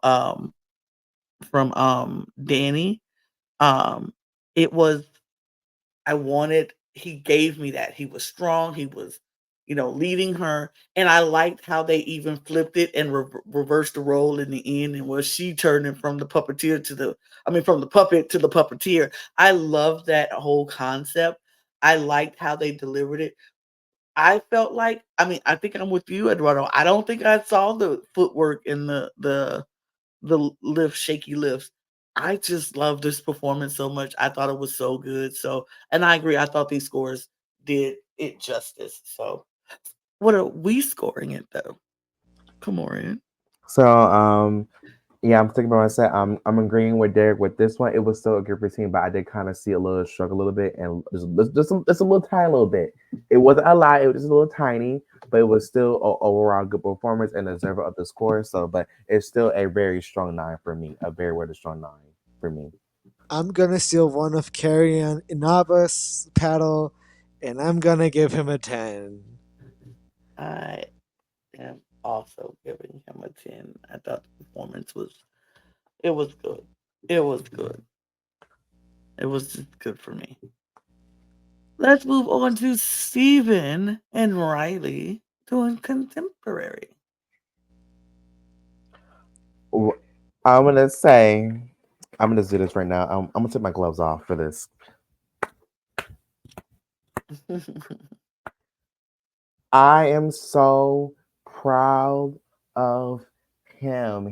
from Danny. Um it was I wanted he gave me that. He was strong, he was, leading her, and I liked how they even flipped it and reversed the role in the end, and was she turning from the puppeteer to the I mean from the puppet to the puppeteer. I love that whole concept. I liked how they delivered it. I felt like, I think I'm with you, Eduardo. I don't think I saw the footwork in the lift, shaky lifts. I just love this performance so much. I thought it was so good. So, and I agree. I thought these scores did it justice. So, what are we scoring it though? KaMorian. So, yeah, I'm thinking about myself. I'm agreeing with Derek with this one. It was still a good routine, but I did kind of see a little struggle a little bit, and just a little tiny little bit. It wasn't a lot. It was just a little tiny, but it was still a overall good performance and deserving of the score. So, but it's still a very strong nine for me. A very, very strong nine for me. I'm gonna steal one of Carrion Inaba's paddle, and I'm gonna give him a 10. I am also giving him a 10. I thought the performance it was good. It was good. It was just good for me. Let's move on to Steven and Riley doing contemporary. W- I'm gonna say, I'm gonna do this right now. I'm gonna take my gloves off for this. I am so proud of him.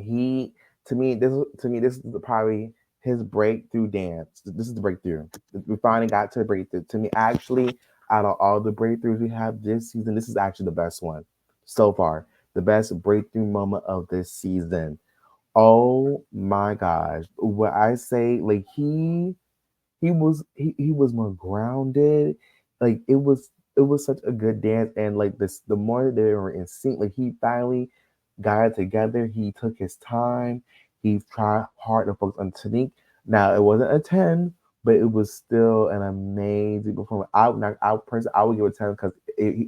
This is probably his breakthrough dance. This is the breakthrough. We finally got to a breakthrough. To me, actually, out of all the breakthroughs we have this season, this is actually the best one so far. The best breakthrough moment of this season. Oh my gosh. What I say, like he was more grounded. Like it was such a good dance, and like this, the more they were in sync, like he finally got it together. He took his time. He tried hard to focus on technique. Now it wasn't a 10, but it was still an amazing performance. I would give it a 10 because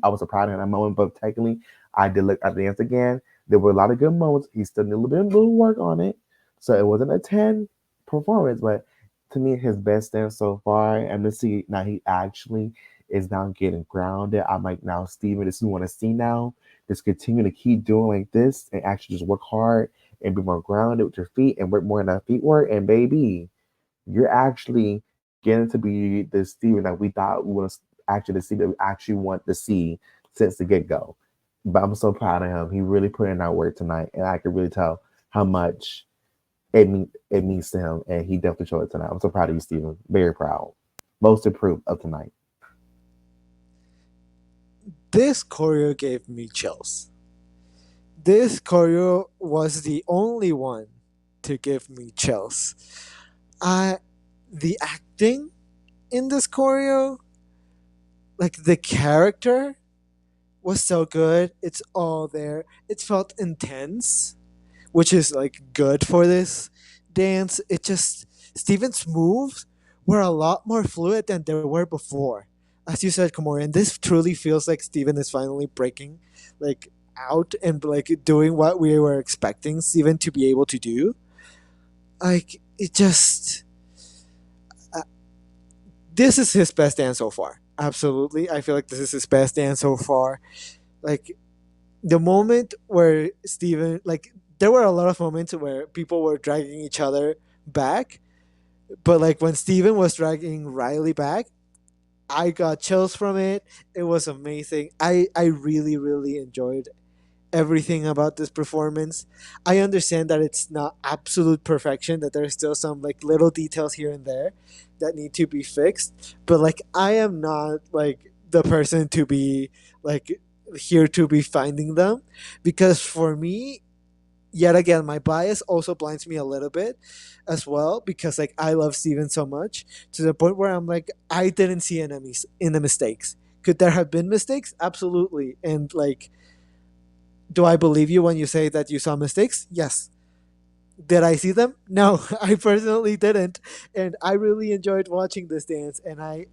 I was so proud of him in that moment. But technically, I did look at the dance again. There were a lot of good moments. He still needed a little work on it, so it wasn't a 10 performance, but to me his best dance so far. And to see now he actually is now getting grounded. I'm like, now Steven, this is what I want to see now. Just continue to keep doing like this and actually just work hard and be more grounded with your feet and work more in that feet work. And baby, you're actually getting to be the Steven that we thought was actually the Steven that we actually want to see since the get go. But I'm so proud of him. He really put in that work tonight, and I could really tell how much it means to him, and he definitely showed it tonight. I'm so proud of you, Steven. Very proud. Most improved of tonight. This choreo gave me chills. This choreo was the only one to give me chills. I the acting in this choreo, like the character was so good. It's all there. It felt intense, which is like good for this dance. It just Steven's moves were a lot more fluid than they were before. As you said, Komorian, this truly feels like Steven is finally breaking like out and like doing what we were expecting Steven to be able to do. Like it just uh, this is his best dance so far. Absolutely. I feel like this is his best dance so far. Like the moment where Steven, like, there were a lot of moments where people were dragging each other back, but like when Steven was dragging Riley back, I got chills from it. It was amazing. I really, really enjoyed everything about this performance. I understand that it's not absolute perfection, that there's still some like little details here and there that need to be fixed, but like I am not like the person to be like here to be finding them, because for me, yet again, my bias also blinds me a little bit as well, because like I love Steven so much to the point where I'm like, I didn't see enemies in the mistakes. Could there have been mistakes? Absolutely. And like, do I believe you when you say that you saw mistakes? Yes. Did I see them? No, I personally didn't. And I really enjoyed watching this dance, and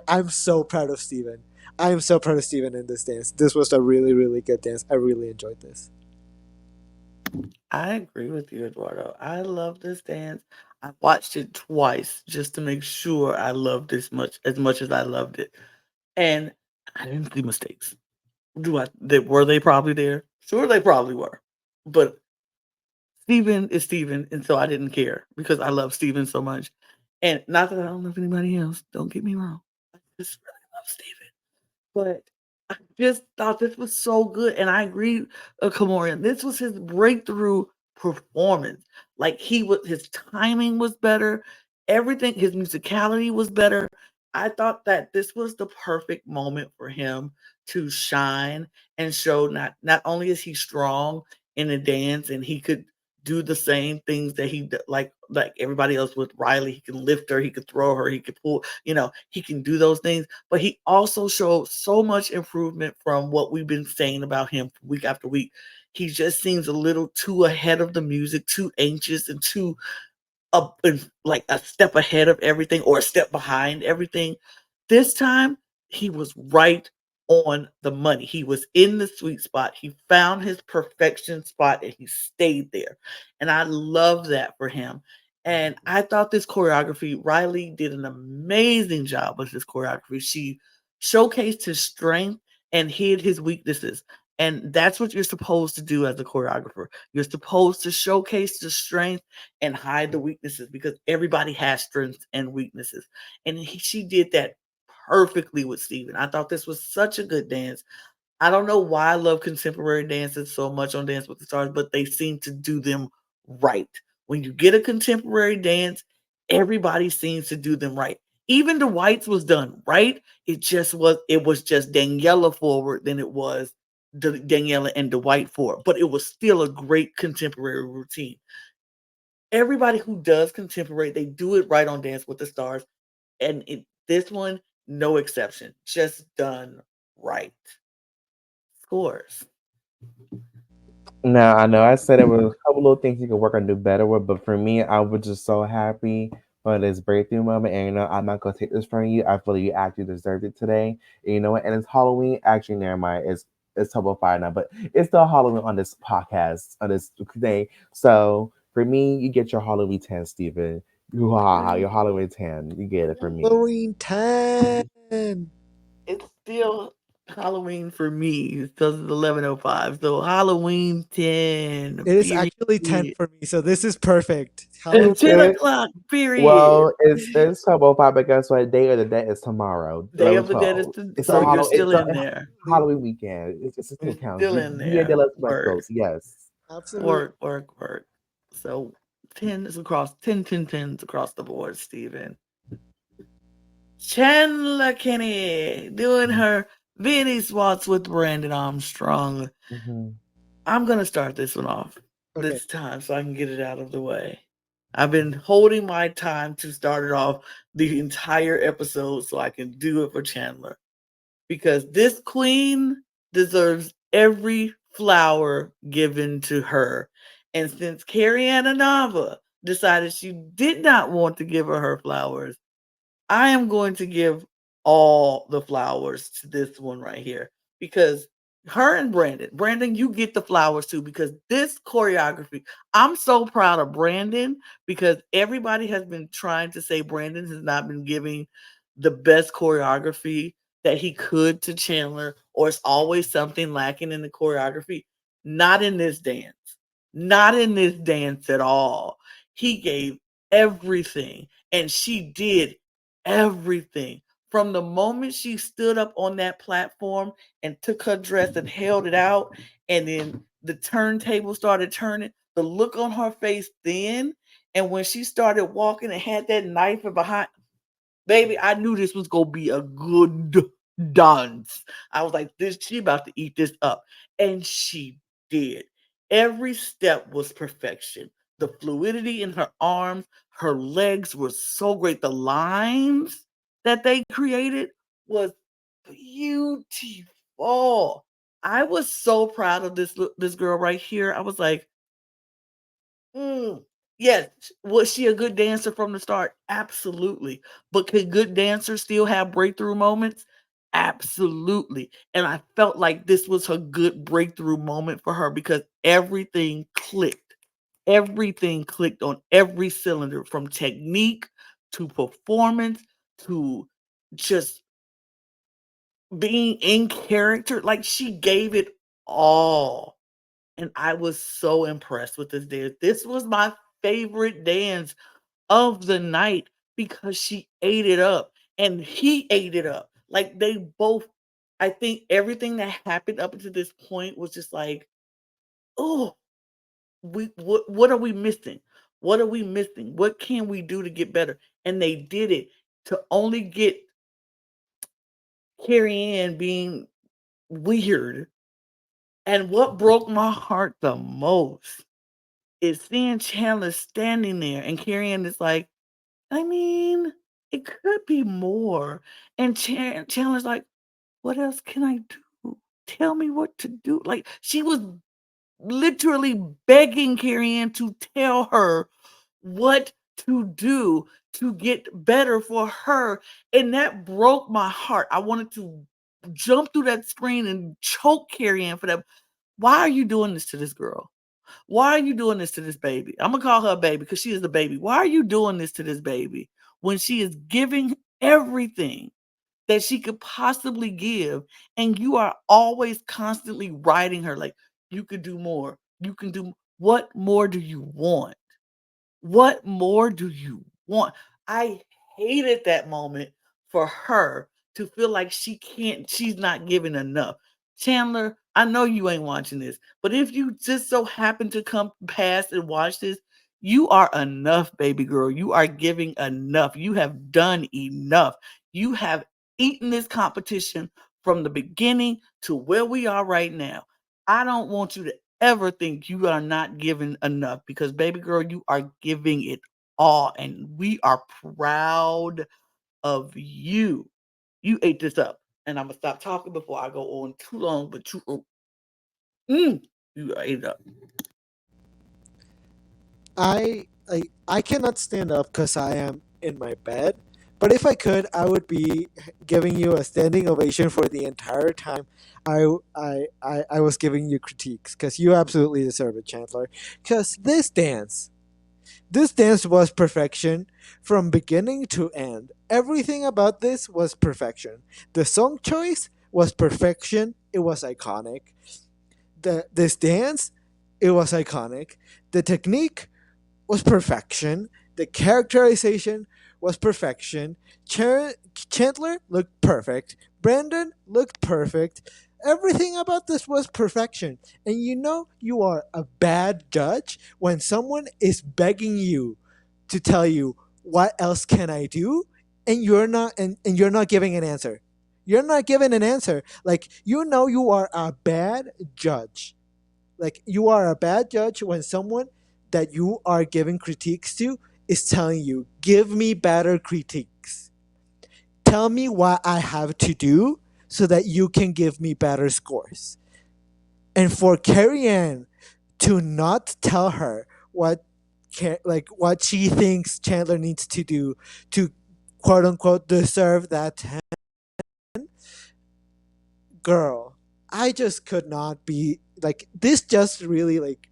I'm so proud of Steven. I'm so proud of Steven in this dance. This was a really, really good dance. I really enjoyed this. I agree with you, Eduardo. I love this dance. I watched it twice just to make sure I loved as much as I loved it. And I didn't see mistakes. Were they probably there? Sure they probably were. But Steven is Steven, and so I didn't care because I love Steven so much. And not that I don't love anybody else, don't get me wrong. I just really love Steven. But I just thought this was so good, and I agree, KaMorian. This was his breakthrough performance. Like his timing was better, everything, his musicality was better. I thought that this was the perfect moment for him to shine and show not only is he strong in the dance and he could do the same things that like everybody else with Riley. He can lift her, he could throw her, he could pull. He can do those things, but he also showed so much improvement from what we've been saying about him week after week. He just seems a little too ahead of the music, too anxious, and too up and like a step ahead of everything or a step behind everything. This time he was right on the money. He was in the sweet spot. He found his perfection spot and he stayed there. And I love that for him. And I thought this choreography, Riley did an amazing job with this choreography. She showcased his strength and hid his weaknesses. And that's what you're supposed to do as a choreographer. You're supposed to showcase the strength and hide the weaknesses because everybody has strengths and weaknesses. And she did that perfectly with Steven. I thought this was such a good dance. I don't know why I love contemporary dances so much on Dance with the Stars, but they seem to do them right. When you get a contemporary dance, everybody seems to do them right. Even the whites was done right. It was just Daniela forward than it was Daniela and the white forward, but it was still a great contemporary routine. Everybody who does contemporary, they do it right on Dance with the Stars, and this one, no exception, just done right. Scores. Now I know I said there was a couple little things you could work on do better with, but for me, I was just so happy for this breakthrough moment. And I'm not gonna take this from you. I feel like you actually deserved it today. And you know what? And it's Halloween. Actually, never mind. It's Double Fire now, but it's still Halloween on this podcast on this day. So for me, you get your Halloween 10, Steven. Wow, your Halloween 10. You get it from me. Halloween 10. It's still Halloween for me. It says it's 11:05, so Halloween 10. It is Period. actually 10 for me, so this is perfect. Halloween. It's 10 it. o'clock. Period. Well, it's Double Fire, but guess what? Day of the Dead is tomorrow, Day of the Dead is 11/12. It's a so you're Halloween. It's still a in there. Halloween weekend. It still You're counts. still in Dia de there. los Work, Muertos. Yes. Absolutely. work. So 10 is across 10, 10, 10s across the board, Steven. Chandler Kenny doing her Vinny Swats with Brandon Armstrong. Mm-hmm. I'm gonna start this one off Okay. this time so I can get it out of the way. I've been holding my time to start it off the entire episode so I can do it for Chandler because this queen deserves every flower given to her. And since Carrie Ann Nava decided she did not want to give her flowers, I am going to give all the flowers to this one right here because her and Brandon, you get the flowers too because this choreography, I'm so proud of Brandon because everybody has been trying to say Brandon has not been giving the best choreography that he could to Chandler, or it's always something lacking in the choreography. Not in this dance, not in this dance at all. He gave everything and she did everything. From the moment she stood up on that platform and took her dress and held it out, and then the turntable started turning, the look on her face then, and when she started walking and had that knife behind, baby, I knew this was gonna be a good dance. I was like, this, she about to eat this up. And she did. Every step was perfection. The fluidity in her arms, her legs were so great. The lines that they created was beautiful. I was so proud of this girl right here. I was like, yes. Was she a good dancer from the start? Absolutely. But could good dancers still have breakthrough moments? Absolutely. And I felt like this was a good breakthrough moment for her because everything clicked. Everything clicked on every cylinder from technique to performance to just being in character. Like she gave it all. And I was so impressed with this dance. This was my favorite dance of the night because she ate it up and he ate it up. Like they both, I think everything that happened up until this point was just like, oh, what are we missing? What are we missing? What can we do to get better? And they did it to only get Carrie Ann being weird. And what broke my heart the most is seeing Chandler standing there and Carrie Ann is like, I mean, it could be more. And Chandler's like, what else can I do? Tell me what to do. Like she was literally begging Carrie Ann to tell her what to do to get better for her. And that broke my heart. I wanted to jump through that screen and choke Carrie Ann for that. Why are you doing this to this girl? Why are you doing this to this baby? I'm gonna call her a baby because she is a baby. Why are you doing this to this baby when she is giving everything that she could possibly give, and you are always constantly writing her like you could do more. You can do what more do you want? What more do you want? I hated that moment for her to feel like she's not giving enough. Chandler, I know you ain't watching this, but if you just so happen to come past and watch this, you are enough, baby girl. You are giving enough. You have done enough. You have eaten this competition from the beginning to where we are right now. I don't want you to ever think you are not giving enough because, baby girl, you are giving it all. And we are proud of you. You ate this up. And I'm going to stop talking before I go on too long, but mm, you ate it up. I cannot stand up because I am in my bed. But if I could, I would be giving you a standing ovation for the entire time I was giving you critiques because you absolutely deserve it, Chandler. Because this dance was perfection from beginning to end. Everything about this was perfection. The song choice was perfection. It was iconic. This dance, it was iconic. The technique was perfection. The characterization was perfection. Chandler looked perfect. Brandon looked perfect. Everything about this was perfection. And you know you are a bad judge when someone is begging you to tell you what else can I do and you're not giving an answer. You're not giving an answer. Like you know you are a bad judge. Like you are a bad judge when someone that you are giving critiques to is telling you, give me better critiques. Tell me what I have to do so that you can give me better scores. And for Carrie Ann to not tell her what she thinks Chandler needs to do to quote unquote deserve that 10, girl, I just could not be like this just really like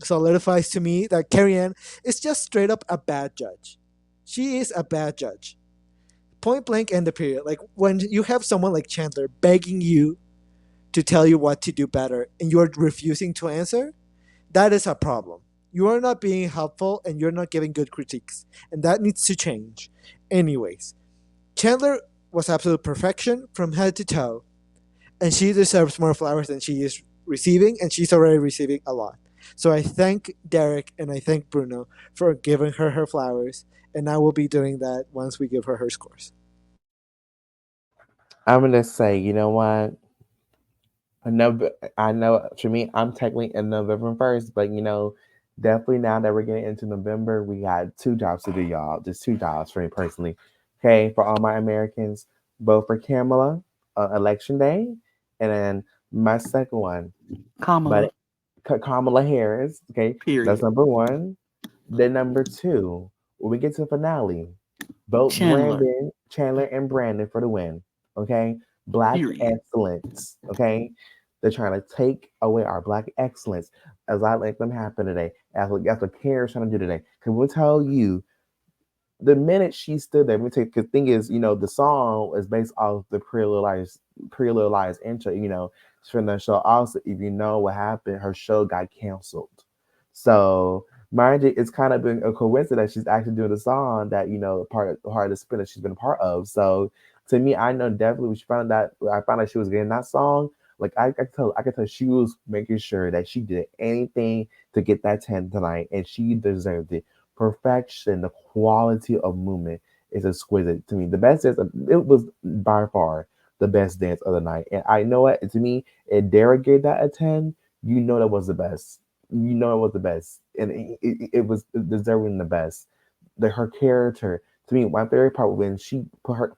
solidifies to me that Carrie Ann is just straight up a bad judge. She is a bad judge. Point blank end the period. Like when you have someone like Chandler begging you to tell you what to do better and you're refusing to answer, that is a problem. You are not being helpful and you're not giving good critiques. And that needs to change. Anyways, Chandler was absolute perfection from head to toe. And she deserves more flowers than she is receiving, and she's already receiving a lot. So I thank Derek and I thank Bruno for giving her flowers, and I will be doing that once we give her scores. I'm gonna say, you know what? I know to me, I'm technically in November 1st, but definitely now that we're getting into November, we got two jobs to do, y'all. Just two jobs for me personally. Okay, for all my Americans, vote for Kamala on election day, and then my second one, Kamala, but Kamala Harris. Okay, that's period. number one. Then number two, when we get to the finale, vote Chandler. Brandon, Chandler, and Brandon for the win. Okay, Black Period. excellence. Okay, they're trying to take away our black excellence, as I let them happen today. That's what Kara's trying to do today. Cause we'll tell you, the minute she stood there, let me take the thing is, the song is based off the Pretty Little Lies intro, from the show. Also, if you know what happened, her show got canceled. So mind you, it's kind of been a coincidence she's actually doing the song that part of the spin that she's been a part of. So to me, I know definitely when she found that I found out she was getting that song. Like I could tell she was making sure that she did anything to get that 10 tonight, and she deserved it. Perfection, the quality of movement is exquisite to me. The best dance, it was by far the best dance of the night. And I know it, to me, if Derek gave that a 10, you know that was the best. You know it was the best. And it was deserving the best. Her character, to me, my favorite part when she put her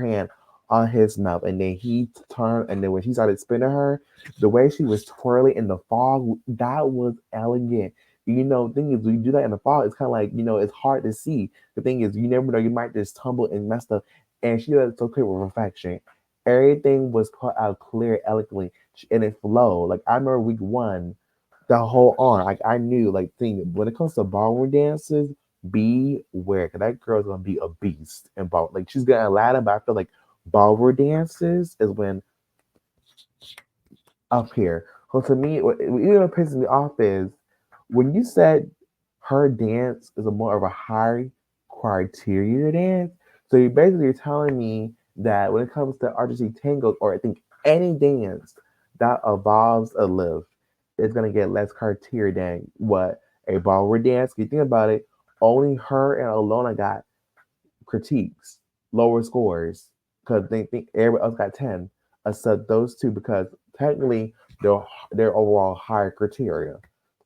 hand on his mouth, and then he turned, and then when he started spinning her, the way she was twirling in the fog, that was elegant. The thing is, when you do that in the fog, it's kind of like, it's hard to see. The thing is, you never know, you might just tumble and mess up. And she does it so clear with perfection. Everything was put out clear, eloquently, and it flowed. Like, I remember week one, the whole on. Like, I knew, like, thing when it comes to ballroom dances, beware, because that girl's gonna be a beast and ball. Like, she's gonna Aladdin, but I feel like ballroom dances is when up here. So to me, what even pisses me off is when you said her dance is a more of a high criteria dance. So you basically you're telling me that when it comes to artistic tangos, or I think any dance that evolves a lift, is gonna get less criteria than what a ballroom dance. If you think about it, only her and Alona got critiques, lower scores, because they think everybody else got 10, except those two, because technically they're overall higher criteria.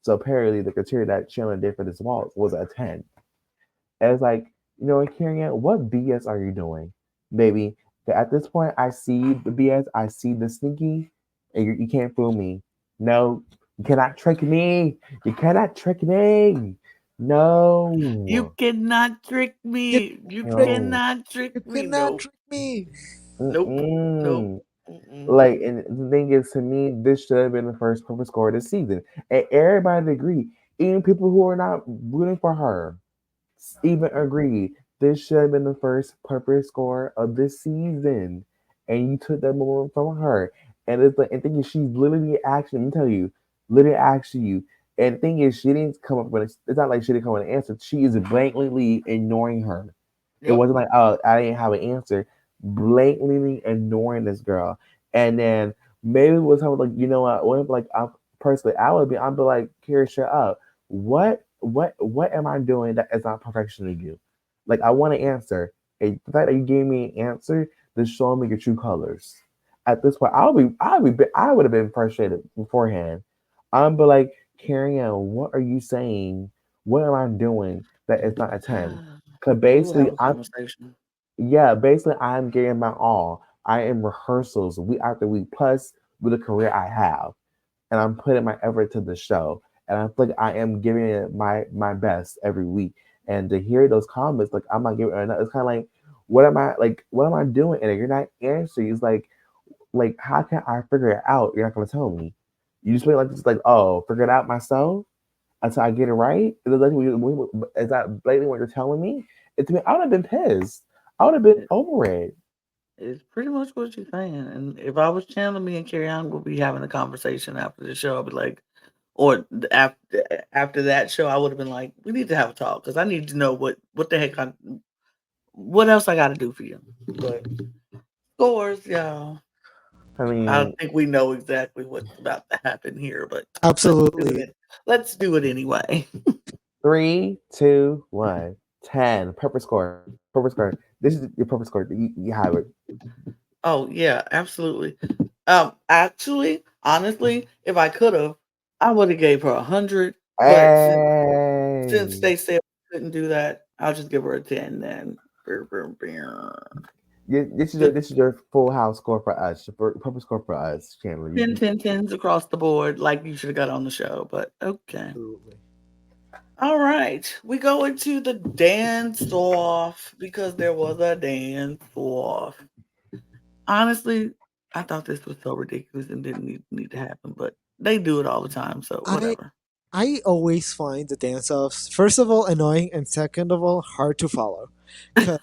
So apparently the criteria that Chandler did for this waltz was a 10. And it's like, Karen, what BS are you doing? Baby, at this point, I see the BS, I see the sneaky, and you can't fool me. No, you cannot trick me. You cannot trick me. You No. cannot trick You me. You trick. No. cannot trick You me. cannot Nope. trick me. Nope. Nope. Mm-mm. Mm-mm. Like, and the thing is, to me, this should have been the first perfect score of the season. And everybody agreed. Even people who are not rooting for her even agreed. This should have been the first perfect score of this season. And you took that moment from her. And it's like, and the thing is, she's literally actually, let me tell you, literally asking you. And the thing is, she didn't come up with it's not like she didn't come up with an answer. She is blatantly ignoring her. It Yep. wasn't like, oh, I didn't have an answer. Blatantly ignoring this girl. And then maybe it was something like, what if, like, I personally, I'd be like, Kira, shut up. What am I doing that is not perfection to you? Like, I want to answer. And the fact that you gave me an answer, just show me your true colors. At this point, I would have been frustrated beforehand. I'm be like, Carrie Ann, what are you saying? What am I doing that is not a 10? Cause We will basically, have a conversation. basically, I'm giving my all. I am rehearsals week after week, plus with the career I have, and I'm putting my effort to the show, and I feel like I am giving it my best every week. And to hear those comments, like I'm not giving it enough, it's kind of like, what am I like? What am I doing? And if you're not answering, it's like how can I figure it out? You're not gonna tell me. You just feel like it's like, oh, figure it out myself until I get it right. Is that blatantly what you're telling me? It's me. I would have been pissed. I would have been It, over it. it's pretty much what you're saying. And if I was Chandler, me and Carrie on, we'll be having a conversation after the show. I'll be like, or after that show, I would have been like, we need to have a talk because I need to know what the heck what else I got to do for you. But scores, y'all. I I mean, think we know exactly what's about to happen here, but let's do Absolutely. it. Let's do it anyway. three, two, one, 10. Purple score. Purple score. This is your purple score. You have it. Oh yeah, absolutely. Actually, honestly, if I could have, I would have gave her 100. But since Hey. they said we couldn't do that, I'll just give her a 10 then. Brr, brr, brr. This is your Just this is your full house score for us. Your purple score for us, Chandler. 10, 10, 10s across the board, like you should have got on the show. But okay. Absolutely. All right. We go into the dance off because there was a dance off. Honestly, I thought this was so ridiculous and didn't need to happen, but they do it all the time, so I whatever. I always find the dance offs first of all annoying and second of all hard to follow. Cause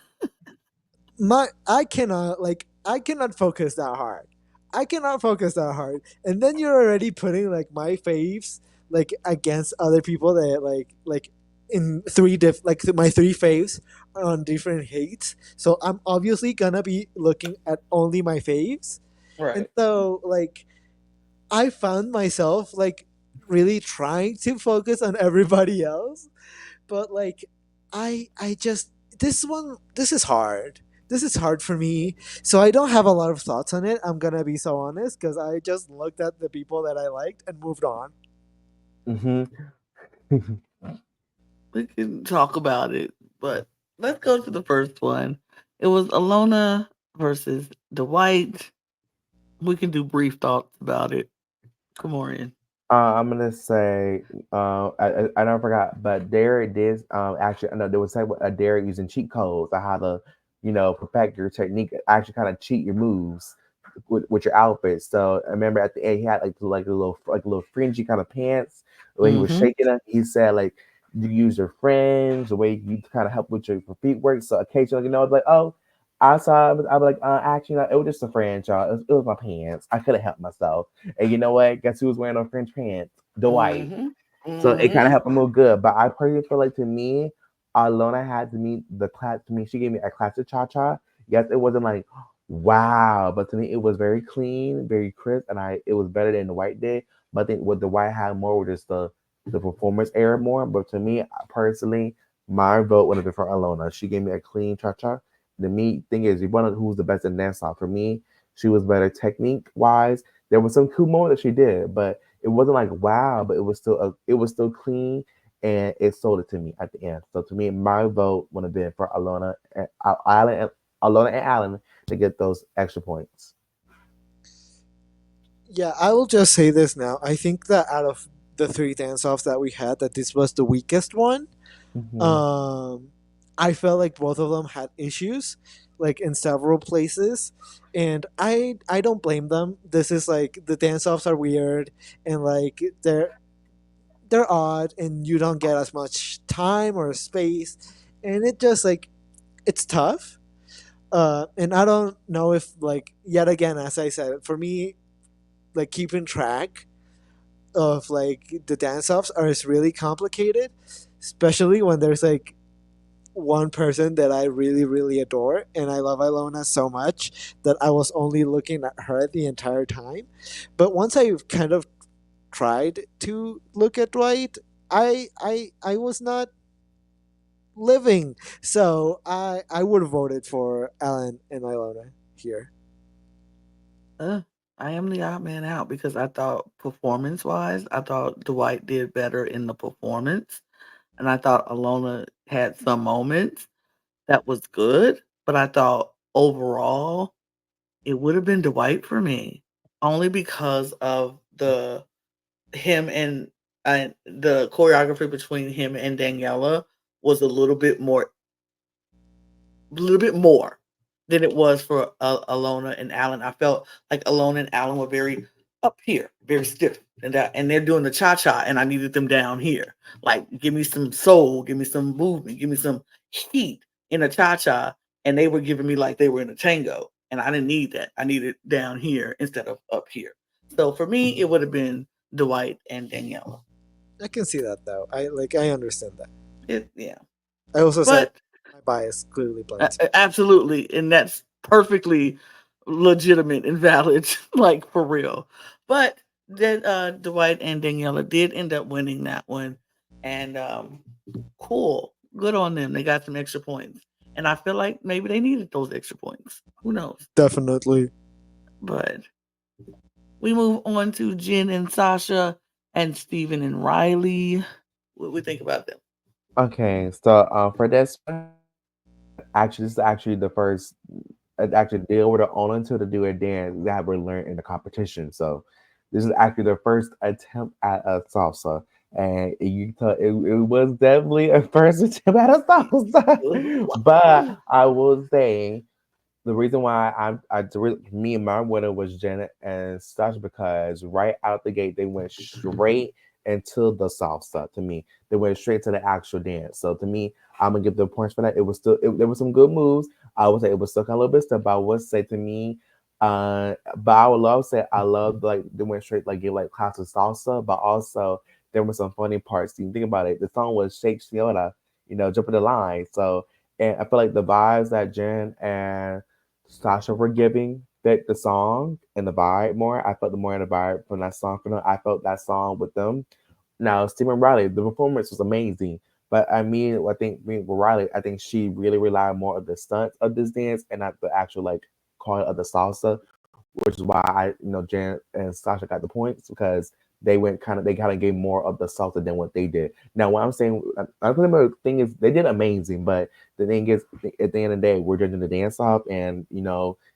I cannot focus that hard. I cannot focus that hard. And then you're already putting like my faves like against other people that like in my three faves are on different hates. So I'm obviously gonna be looking at only my faves. And Right. so like I found myself like really trying to focus on everybody else, but like I just this is hard. This is hard for me. So I don't have a lot of thoughts on it. I'm gonna be so honest because I just looked at the people that I liked and moved on. Mm-hmm. We can talk about it, but let's go to the first one. It was Alona versus Dwight. We can do brief thoughts about it. KaMorian. I'm gonna say, I don't forgot, but Derek did actually. I know there was a Derek using cheat codes on how to, perfect your technique, actually kind of cheat your moves with your outfit. So I remember at the end he had like a little fringy kind of pants. The way he was Mm-hmm. shaking them, he said like you use your friends, the way you kind of help with your feet work. So occasionally, like oh. I saw, I was like, actually, no, it was just a friend, y'all. It was my pants. I could have helped myself. And you know what? Guess who was wearing those French pants? Dwight. Mm-hmm. So it kind of Mm-hmm. helped him move good. But I personally feel like to me, Alona had to meet the class. To me, she gave me a classic cha cha. Yes, it wasn't like wow, but to me, it was very clean, very crisp, and it was better than the White did. But I think what the White had more was just the performance error more. But to me personally, my vote would have been for Alona. She gave me a clean cha cha. The me thing is, you want to who's the best in dance song. For me, she was better technique wise. There was some cool moments that she did, but it wasn't like wow, but it was still clean and it sold it to me at the end. So to me, my vote would have been for Alona and Allen to get those extra points. Yeah, I will just say this now. I think that out of the three dance offs that we had, that this was the weakest one. Hmm. Um, I felt like both of them had issues, like in several places, and I don't blame them. This is like the dance offs are weird, and like they're odd, and you don't get as much time or space, and it just like it's tough. And I don't know if like yet again, as I said, for me, like keeping track of like the dance offs are is really complicated, especially when there's like one person that I really, really adore, and I love Ilona so much that I was only looking at her the entire time. But once I kind of tried to look at Dwight, I was not living. So I would have voted for Alan and Ilona here. Uh, I am the odd man out because I thought performance wise, I thought Dwight did better in the performance. And I thought Alona had some moments that was good, but I thought overall it would have been Dwight for me. Only because of the him and the choreography between him and Daniela was a little bit more than it was for Alona and Alan. I felt like Alona and Alan were very up here, very stiff, and they're doing the cha cha, and I needed them down here. Like, give me some soul, give me some movement, give me some heat in a cha cha, and they were giving me like they were in a tango, and I didn't need that. I needed down here instead of up here. So for me, it would have been Dwight and Daniela. I can see that though. I understand that. Yeah, I also said but my bias clearly blinds me. Absolutely, and that's perfectly legitimate and valid, like for real. But then Dwight and Daniela did end up winning that one, and cool, good on them. They got some extra points, and I feel like maybe they needed those extra points. Who knows? Definitely. But we move on to Jen and Sasha and Steven and Riley. What we think about them? Okay, so for this one, actually, this is actually the first. Actually, they were the only two to do a dance that were learned in the competition. So this is actually the first attempt at a salsa, and you tell it was definitely a first attempt at a Ooh, salsa. But I will say the reason why me and my winner was Janet and Sasha because right out the gate they went straight into the salsa. To me, they went straight to the actual dance. So to me, I'm gonna give the points for that. It was there was some good moves. I would say it was still kind of a little bit stuff, but I would say to me, but I would love say I love like they went straight like give like classic salsa, but also there were some funny parts. You think about it, the song was Shake Shiota, jumping the line. So and I feel like the vibes that Jen and Sasha were giving fit the song and the vibe more. I felt the more in the vibe from that song from them. I felt that song with them. Now, Stephen Riley, the performance was amazing. But I think with Riley, I think she really relied more of the stunts of this dance and not the actual like quality of the salsa, which is why Jan and Sasha got the points because they kind of gave more of the salsa than what they did. Now, what I'm saying, I think the thing is they did amazing, but the thing is, at the end of the day, we're judging the dance off, and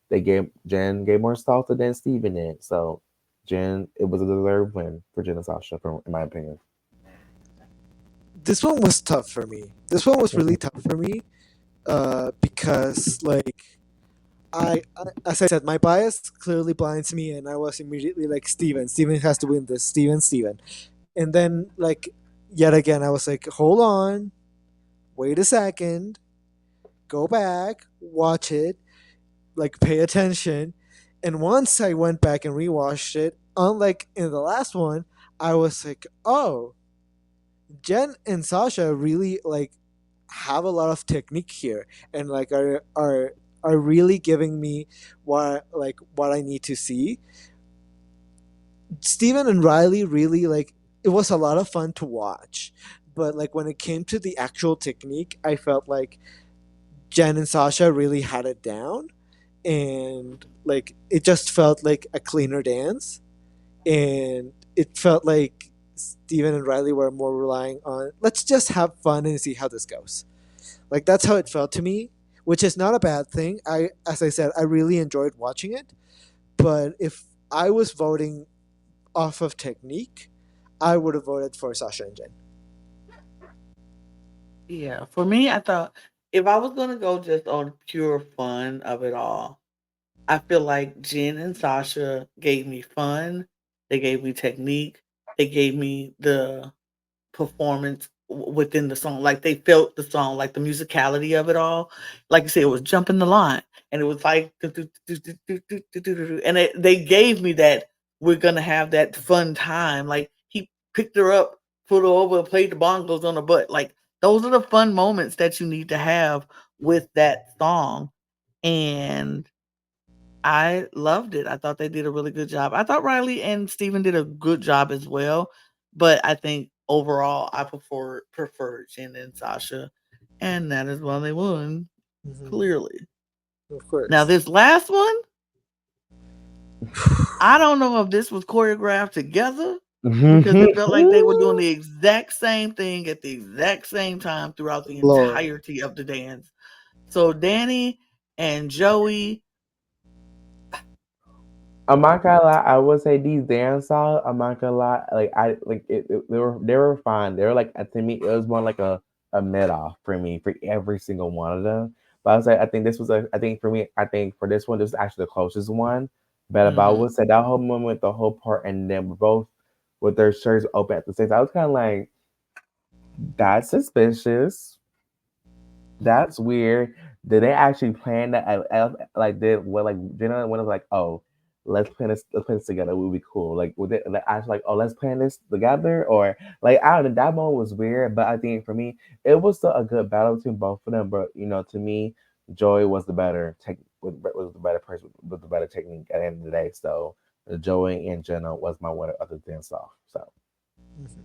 they gave Jen gave more salsa than Steven did. So Jen, it was a deserved win for Jen and Sasha, in my opinion. This one was tough for me. This one was really tough for me because like as I said, my bias clearly blinds me, and I was immediately like, Steven. Steven has to win this. Steven. Steven. And then like yet again, I was like, hold on, wait a second, go back, watch it, like pay attention. And once I went back and rewatched it, unlike in the last one, I was like, oh, Jen and Sasha really like have a lot of technique here, and like are really giving me what I need to see. Steven and Riley really like it was a lot of fun to watch, but like when it came to the actual technique, I felt like Jen and Sasha really had it down, and like it just felt like a cleaner dance, and it felt like Steven and Riley were more relying on let's just have fun and see how this goes. Like that's how it felt to me, which is not a bad thing. As I said, I really enjoyed watching it, but if I was voting off of technique, I would have voted for Sasha and Jen. Yeah, for me, I thought if I was gonna go just on pure fun of it all, I feel like Jen and Sasha gave me fun. They gave me technique. They gave me the performance within the song. Like they felt the song, like the musicality of it all. Like you said, it was jumping the line, and it was like, and they gave me that we're gonna have that fun time. Like he picked her up, put her over, played the bongos on her butt. Like those are the fun moments that you need to have with that song, and I loved it. I thought they did a really good job. I thought Riley and Steven did a good job as well, but I think overall I prefer Jen and Sasha, and that is why they won Hmm. clearly. Of Now course. this last one, I don't know if this was choreographed together because it felt like they were doing the exact same thing at the exact same time throughout the Lord. entirety of the dance. So Danny and Joey, I'm not gonna lie. I would say these dance songs. I'm not gonna lie. Like they were fine. They were like to me it was more like a mid off for me for every single one of them. But I was like I think this was a I think for me I think for this one this was actually the closest one. But about mm-hmm. would say that whole moment, the whole part, and then we're both with their shirts open at the same time. I was kind of like that's suspicious. That's weird. Did they actually plan that? Like, did what? Like, Jenna when it was like, oh, let's plan this together. It would be cool. Like, would it like, actually like, oh, let's plan this together, or like, I don't know. That moment was weird, but I think for me, it was still a good battle between both of them. But to me, Joey was the better tech, was the better person with the better technique at the end of the day. So, Joey and Jenna was my winner other than Soft. So, Mhm.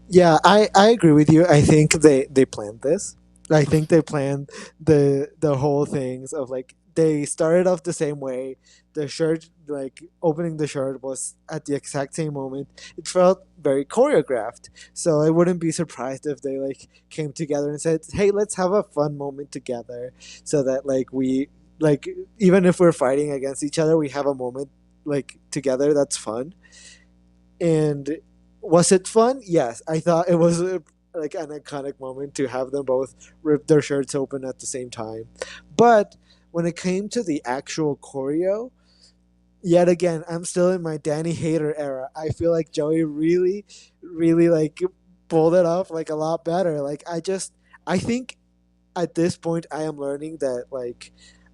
Yeah, I agree with you. I think they planned this. I think they planned the whole things of like they started off the same way. The shirt, like opening the shirt, was at the exact same moment. It felt very choreographed. So I wouldn't be surprised if they like came together and said, "Hey, let's have a fun moment together," so that like we like even if we're fighting against each other, we have a moment like together that's fun. And was it fun? Yes, I thought it was like an iconic moment to have them both rip their shirts open at the same time. But when it came to the actual choreo, yet again, I'm still in my Danny Hater era. I feel like Joey really, really like pulled it off like a lot better. I think at this point I am learning that like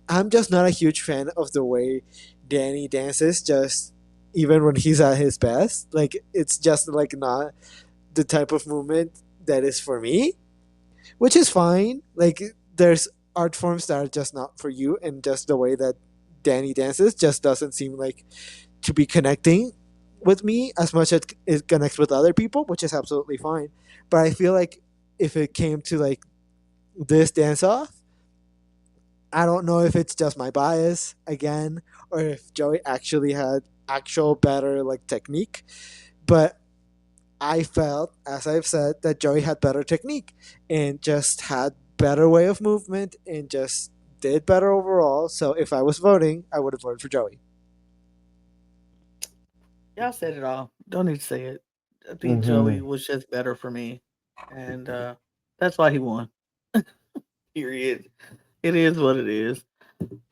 I'm just not a huge fan of the way Danny dances. Just even when he's at his best, like it's just like not the type of movement that is for me, which is fine. Like there's art forms that are just not for you, and just the way that Danny dances just doesn't seem like to be connecting with me as much as it connects with other people, which is absolutely fine. But I feel like if it came to like this dance off, I don't know if it's just my bias again, or if Joey actually had actual better like technique. But I felt, as I've said, that Joey had better technique and just had better way of movement and just did better overall. So if I was voting, I would have voted for Joey. Y'all said it all. Don't need to say it. I think Joey Mm-hmm. was just better for me, and that's why he won. Period. It is what it is.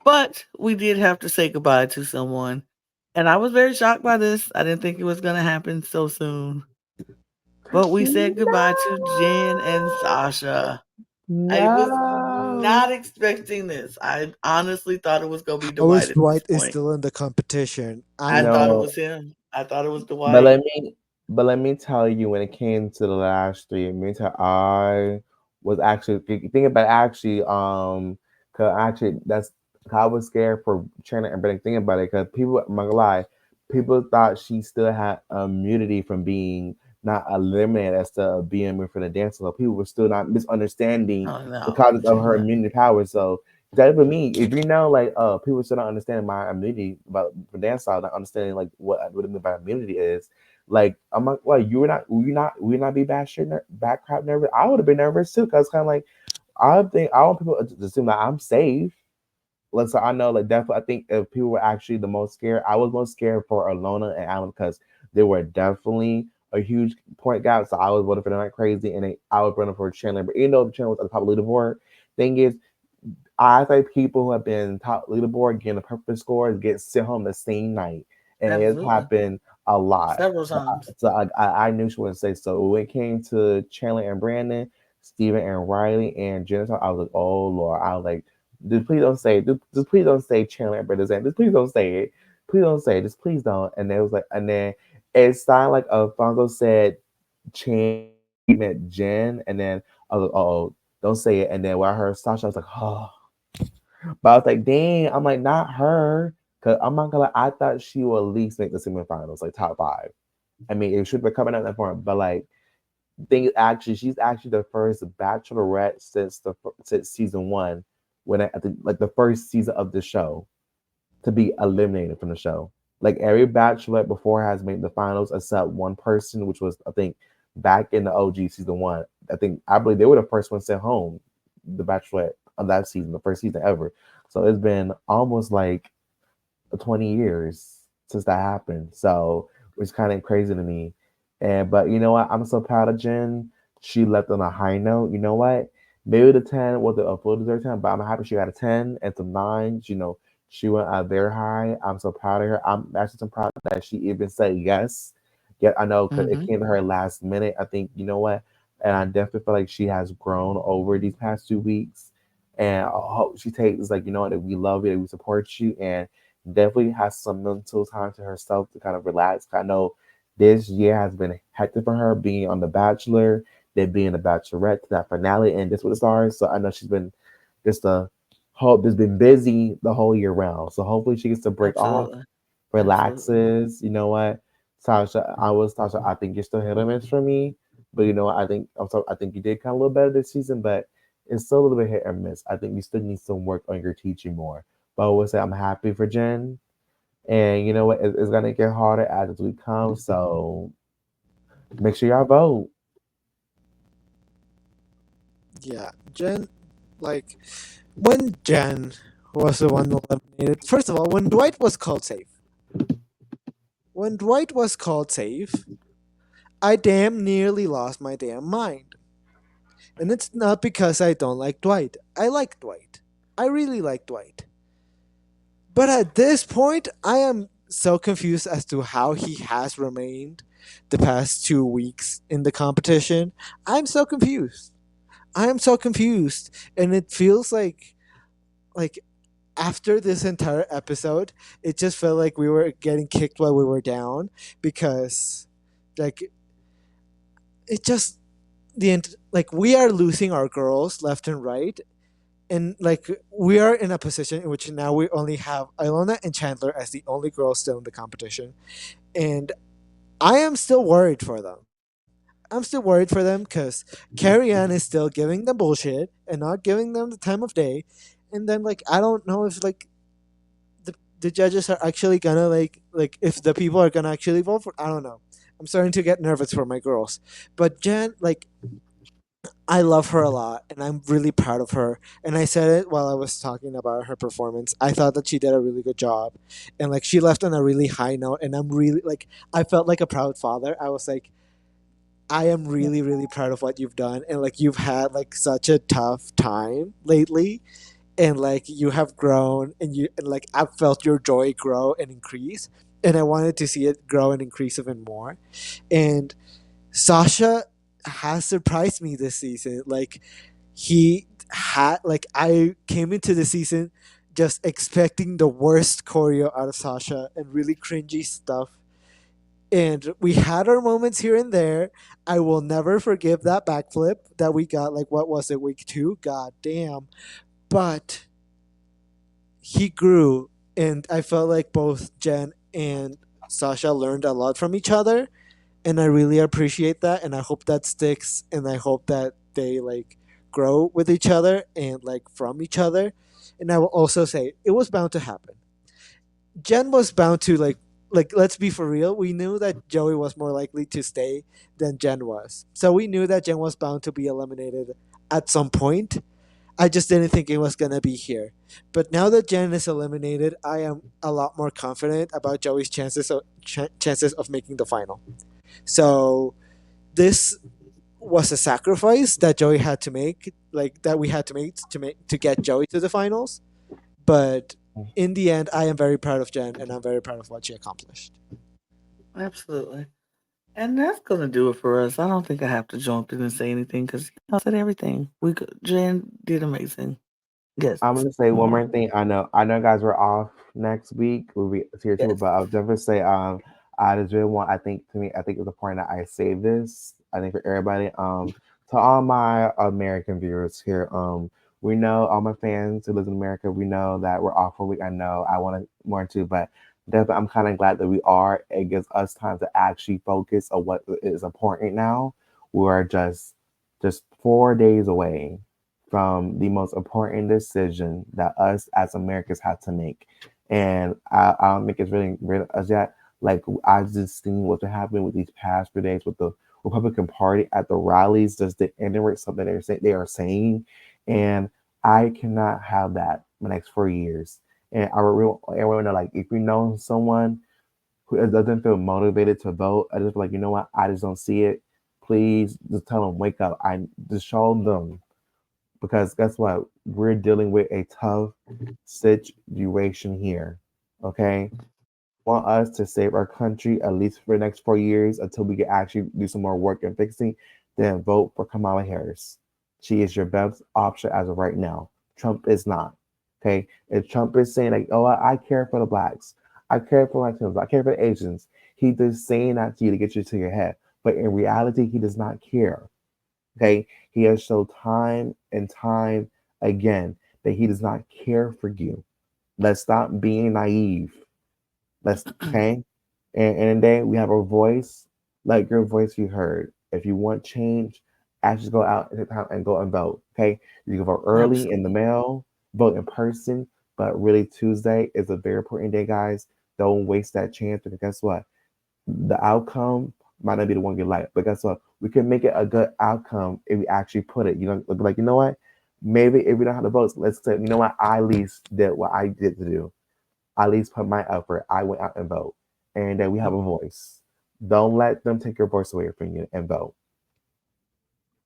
But we did have to say goodbye to someone, and I was very shocked by this. I didn't think it was going to happen so soon. But we said goodbye to Jen and Sasha. I was No. not expecting this. I honestly thought it was going to be I wish Dwight at this Dwight is point. still in the competition. I I'm thought it No. was him. I thought it was But Dwight. let me tell you, when it came to the last three, I was actually thinking about actually, cause actually that's, I was scared for Trina and Brennan thinking about it, because people, I'm not gonna lie, people thought she still had immunity from being not eliminated as to being immune from the dance. So people were still not misunderstanding Oh the no, causes of her no. immunity powers. So that for me, if you know, like, people still don't understand my immunity about for dance style, not understanding like what I mean by immunity is. Like, I'm like, well, you not be back crap nervous. I would have been nervous too, because kind of like, I want people to assume that I'm safe. Like, so I know, like, definitely, I think if people were actually the most scared, I was most scared for Alona and Alan, because they were definitely a huge point gap. So I was voting for them like crazy, and I was running for Chandler. But even though Chandler was at the top of the leaderboard, thing is, I think people who have been top leaderboard getting a perfect score get sent home the same night, and it's Absolutely. happened a lot. Several So, times. I knew she wouldn't say so. When it came to Chandler and Brandon, Steven and Riley and Jennifer, I was like, oh Lord, I was like, just please don't say, just please don't say Chandler and Brandon's name. Just please don't say it. Please don't say it. Just please don't. And then it was like, and then it sounded like Alfonso said Chan meant Jen, and then I was like, oh, don't say it. And then when I heard Sasha, I was like, oh. But I was like, dang, I'm like, not her. Cause I'm not gonna lie, I thought she would at least make the semifinals, like top five. I mean, it should be coming out that form, but like, thing is, actually, she's actually the first bachelorette since season one, when I think like the first season of the show to be eliminated from the show. Like, every bachelorette before has made the finals except one person, which was, I think, back in the OG season one. I believe they were the first one sent home, the bachelorette of that season, the first season ever. So it's been almost like 20 years since that happened. So it's kind of crazy to me. And but you know what? I'm so proud of Jen. She left on a high note. You know what? Maybe the 10 was a full deserved 10, but I'm happy she got a 10 and some nines. She went out very high. I'm so proud of her. I'm actually so proud that she even said yes. Yeah, I know, because it Hmm. came to her last minute. I think, you know what? And I definitely feel like she has grown over these past 2 weeks. And I hope she takes, like, you know what, that we love you, we support you, and definitely has some mental time to herself to kind of relax. I know this year has been hectic for her, being on The Bachelor, then being a Bachelorette to that finale, and this with the stars. So I know she's been just a hope has been busy the whole year round. So hopefully she gets to break off, Absolutely. Absolutely. relaxes. You know what, Tasha, I think you're still hit or miss for me, but you know what, I think you did kind of a little better this season, but it's still a little bit hit or miss. I think you still need some work on your teaching more. But I would say I'm happy for Jen. And you know what? It's gonna get harder as we come. So make sure y'all vote. Yeah, Jen, like when Jen was the one eliminated. First of all, when Dwight was called safe, I damn nearly lost my damn mind. And it's not because I don't like Dwight. I like Dwight. I really like Dwight. But at this point, I am so confused as to how he has remained the past 2 weeks in the competition. I'm so confused. I am so confused, and it feels like after this entire episode, it just felt like we were getting kicked while we were down because, like, it just like we are losing our girls left and right, and like we are in a position in which now we only have Ilona and Chandler as the only girls still in the competition, and I am still worried for them. I'm still worried for them because Carrie Ann is still giving them bullshit and not giving them the time of day, and then like I don't know if like the judges are actually gonna like if the people are gonna actually vote for. I don't know. I'm starting to get nervous for my girls, but Jen, like I love her a lot and I'm really proud of her. And I said it while I was talking about her performance. I thought that she did a really good job. And like she left on a really high note and I'm really like I felt like a proud father. I was like I am really really proud of what you've done and like you've had like such a tough time lately and like you have grown and like I've felt your joy grow and increase and I wanted to see it grow and increase even more. And Sasha has surprised me this season. Like he had like I came into the season just expecting the worst choreo out of Sasha and really cringy stuff. And we had our moments here and there. I will never forgive that backflip that we got. Like, what was it, week 2? God damn. But he grew, and I felt like both Jen and Sasha learned a lot from each other, and I really appreciate that, and I hope that sticks, and I hope that they like grow with each other and like from each other. And I will also say it was bound to happen. Jen was bound to like let's be for real. We knew that Joey was more likely to stay than Jen was, so we knew that Jen was bound to be eliminated at some point. I just didn't think it was gonna be here. But now that Jen is eliminated, I am a lot more confident about Joey's chances of making the final. So this was a sacrifice that Joey had to make, like that we had to make to get Joey to the finals. But in the end, I am very proud of Jen, and I'm very proud of what she accomplished. Absolutely. And that's gonna do it for us. I don't think I have to jump in and say anything because I said everything. Jen did amazing. Yes. I'm gonna say one more thing. I know, guys, we're off next week. We'll be here too, Yes. but I'll definitely say, I just really want. I think to me, I think it's important that I say this. I think for everybody, to all my American viewers here, we know all my fans who live in America. We know that we're off for a week. I know I want to more too, but definitely, I'm kind of glad that we are. It gives us time to actually focus on what is important now. We are just 4 days away from the most important decision that us as Americans have to make. And I don't think it's really as yet. Like I just seen what's been happening with these past 3 days with the Republican Party at the rallies, just to iterate something they are saying, and I cannot have that the next 4 years. And everyone know, like if you know someone who doesn't feel motivated to vote, I just feel like you know what, I just don't see it. Please just tell them wake up. I just show them because guess what? We're dealing with a tough situation here. Okay, want us to save our country at least for the next 4 years until we can actually do some more work and fixing, then vote for Kamala Harris. She is your best option as of right now. Trump is not. Okay, if Trump is saying like, "Oh, I care for the blacks, I care for Latinos, I care for the Asians," he's just saying that to you to get you to your head. But in reality, he does not care. Okay, he has shown time and time again that he does not care for you. Let's stop being naive. Let's okay. And then we have a voice. Let your voice be heard. If you want change, actually go out and take time and go and vote. Okay, you can vote early in the Absolutely. mail, vote in person, but really Tuesday is a very important day, guys. Don't waste that chance because guess what? The outcome might not be the one you like, but guess what? We can make it a good outcome if we actually put it. You know, like you know what? Maybe if we don't have the votes, let's say, you know what? I at least did what I did to do. I at least put my effort. I went out and vote, and then we have a voice. Don't let them take your voice away from you and vote.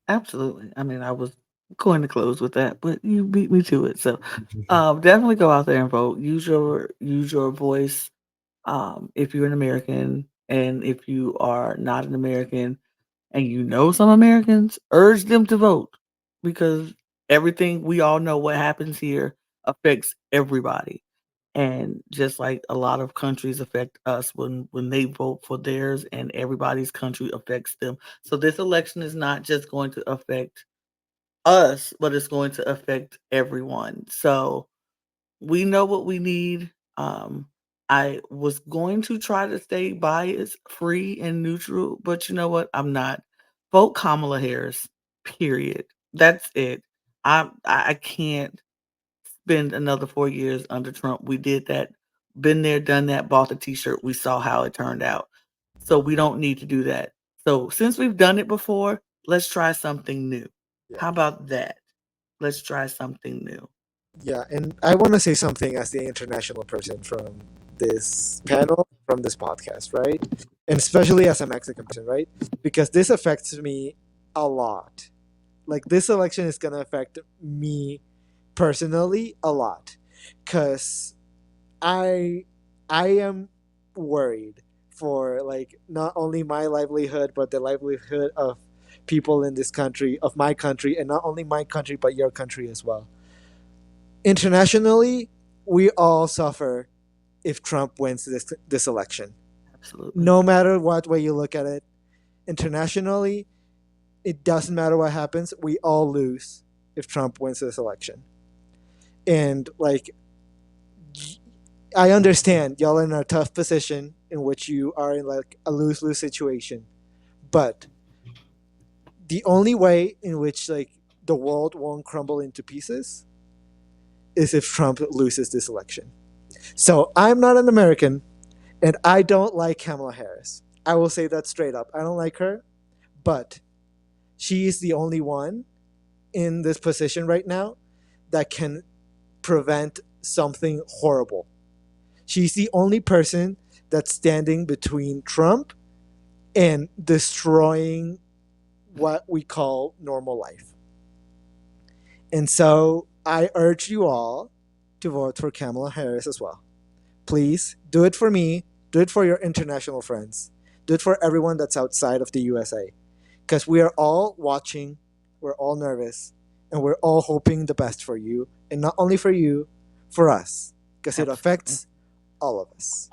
Absolutely. I mean, I was Going to close with that, but you beat me to it. So, definitely go out there and vote. Use your voice. If you're an American, and if you are not an American, and you know some Americans, urge them to vote, because everything we all know what happens here affects everybody. And just like a lot of countries affect us when they vote for theirs, and everybody's country affects them. So this election is not just going to affect us, but it's going to affect everyone. So we know what we need. Um, I was going to try to stay bias free and neutral, but you know what? I'm not. Vote Kamala Harris. Period. That's it. I can't spend another 4 years under Trump. We did that, been there, done that, bought the T-shirt. We saw how it turned out. So we don't need to do that. So since we've done it before, let's try something new. Yeah. How about that? Let's try something new. Yeah, and I want to say something as the international person from this panel, from this podcast, right? And especially as a Mexican person, right? Because this affects me a lot. Like this election is gonna affect me personally a lot, cause I I am worried for like not only my livelihood but the livelihood of people in this country, of my country, and not only my country but your country as well. Internationally, we all suffer if Trump wins this election. Absolutely. No matter what way you look at it, internationally, it doesn't matter what happens. We all lose if Trump wins this election. And like, I understand y'all are in a tough position in which you are in like a lose lose situation, but the only way in which like the world won't crumble into pieces is if Trump loses this election. So I'm not an American, and I don't like Kamala Harris. I will say that straight up. I don't like her, but she is the only one in this position right now that can prevent something horrible. She's the only person that's standing between Trump and destroying what we call normal life. And so I urge you all to vote for Kamala Harris as well. Please do it for me, do it for your international friends, do it for everyone that's outside of the USA. Because we are all watching, we're all nervous, and we're all hoping the best for you. And not only for you, for us. Because it Absolutely. affects all of us.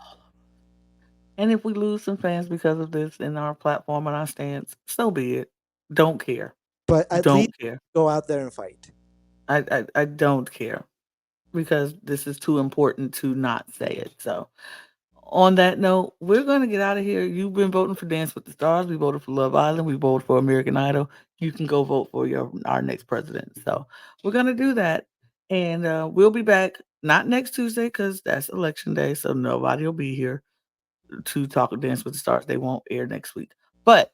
And if we lose some fans because of this in our platform and our stance, so be it. Don't care. But at least Don't care. go out there and fight. I don't care, because this is too important to not say it. So, on that note, we're going to get out of here. You've been voting for Dance with the Stars. We voted for Love Island. We voted for American Idol. You can go vote for our next president. So, we're going to do that. And we'll be back not next Tuesday, because that's election day. So, nobody will be here to talk Dance with the Stars. They won't air next week. But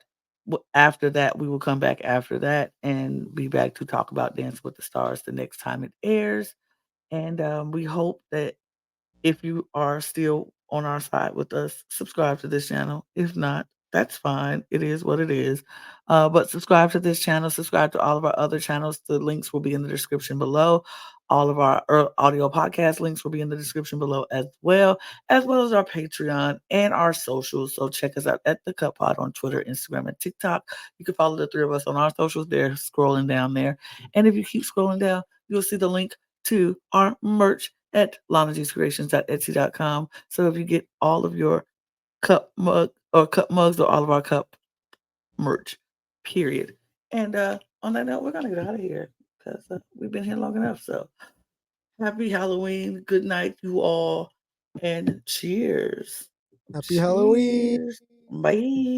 after that, we will come back after that and be back to talk about Dance with the Stars the next time it airs. And we hope that if you are still on our side with us, subscribe to this channel. If not, that's fine. It is what it is. But subscribe to this channel, subscribe to all of our other channels. The links will be in the description below. All of our audio podcast links will be in the description below as well as our Patreon and our socials. So check us out at The Cup Pod on Twitter, Instagram, and TikTok. You can follow the three of us on our socials. They're scrolling down there. And if you keep scrolling down, you'll see the link to our merch at lanagcreations.etsy.com. So if you get all of your cup mugs or all of our cup merch, period. And on that note, we're gonna get out of here because we've been here long enough. So happy Halloween, good night, you all, and cheers. Happy Halloween! Cheers. Bye.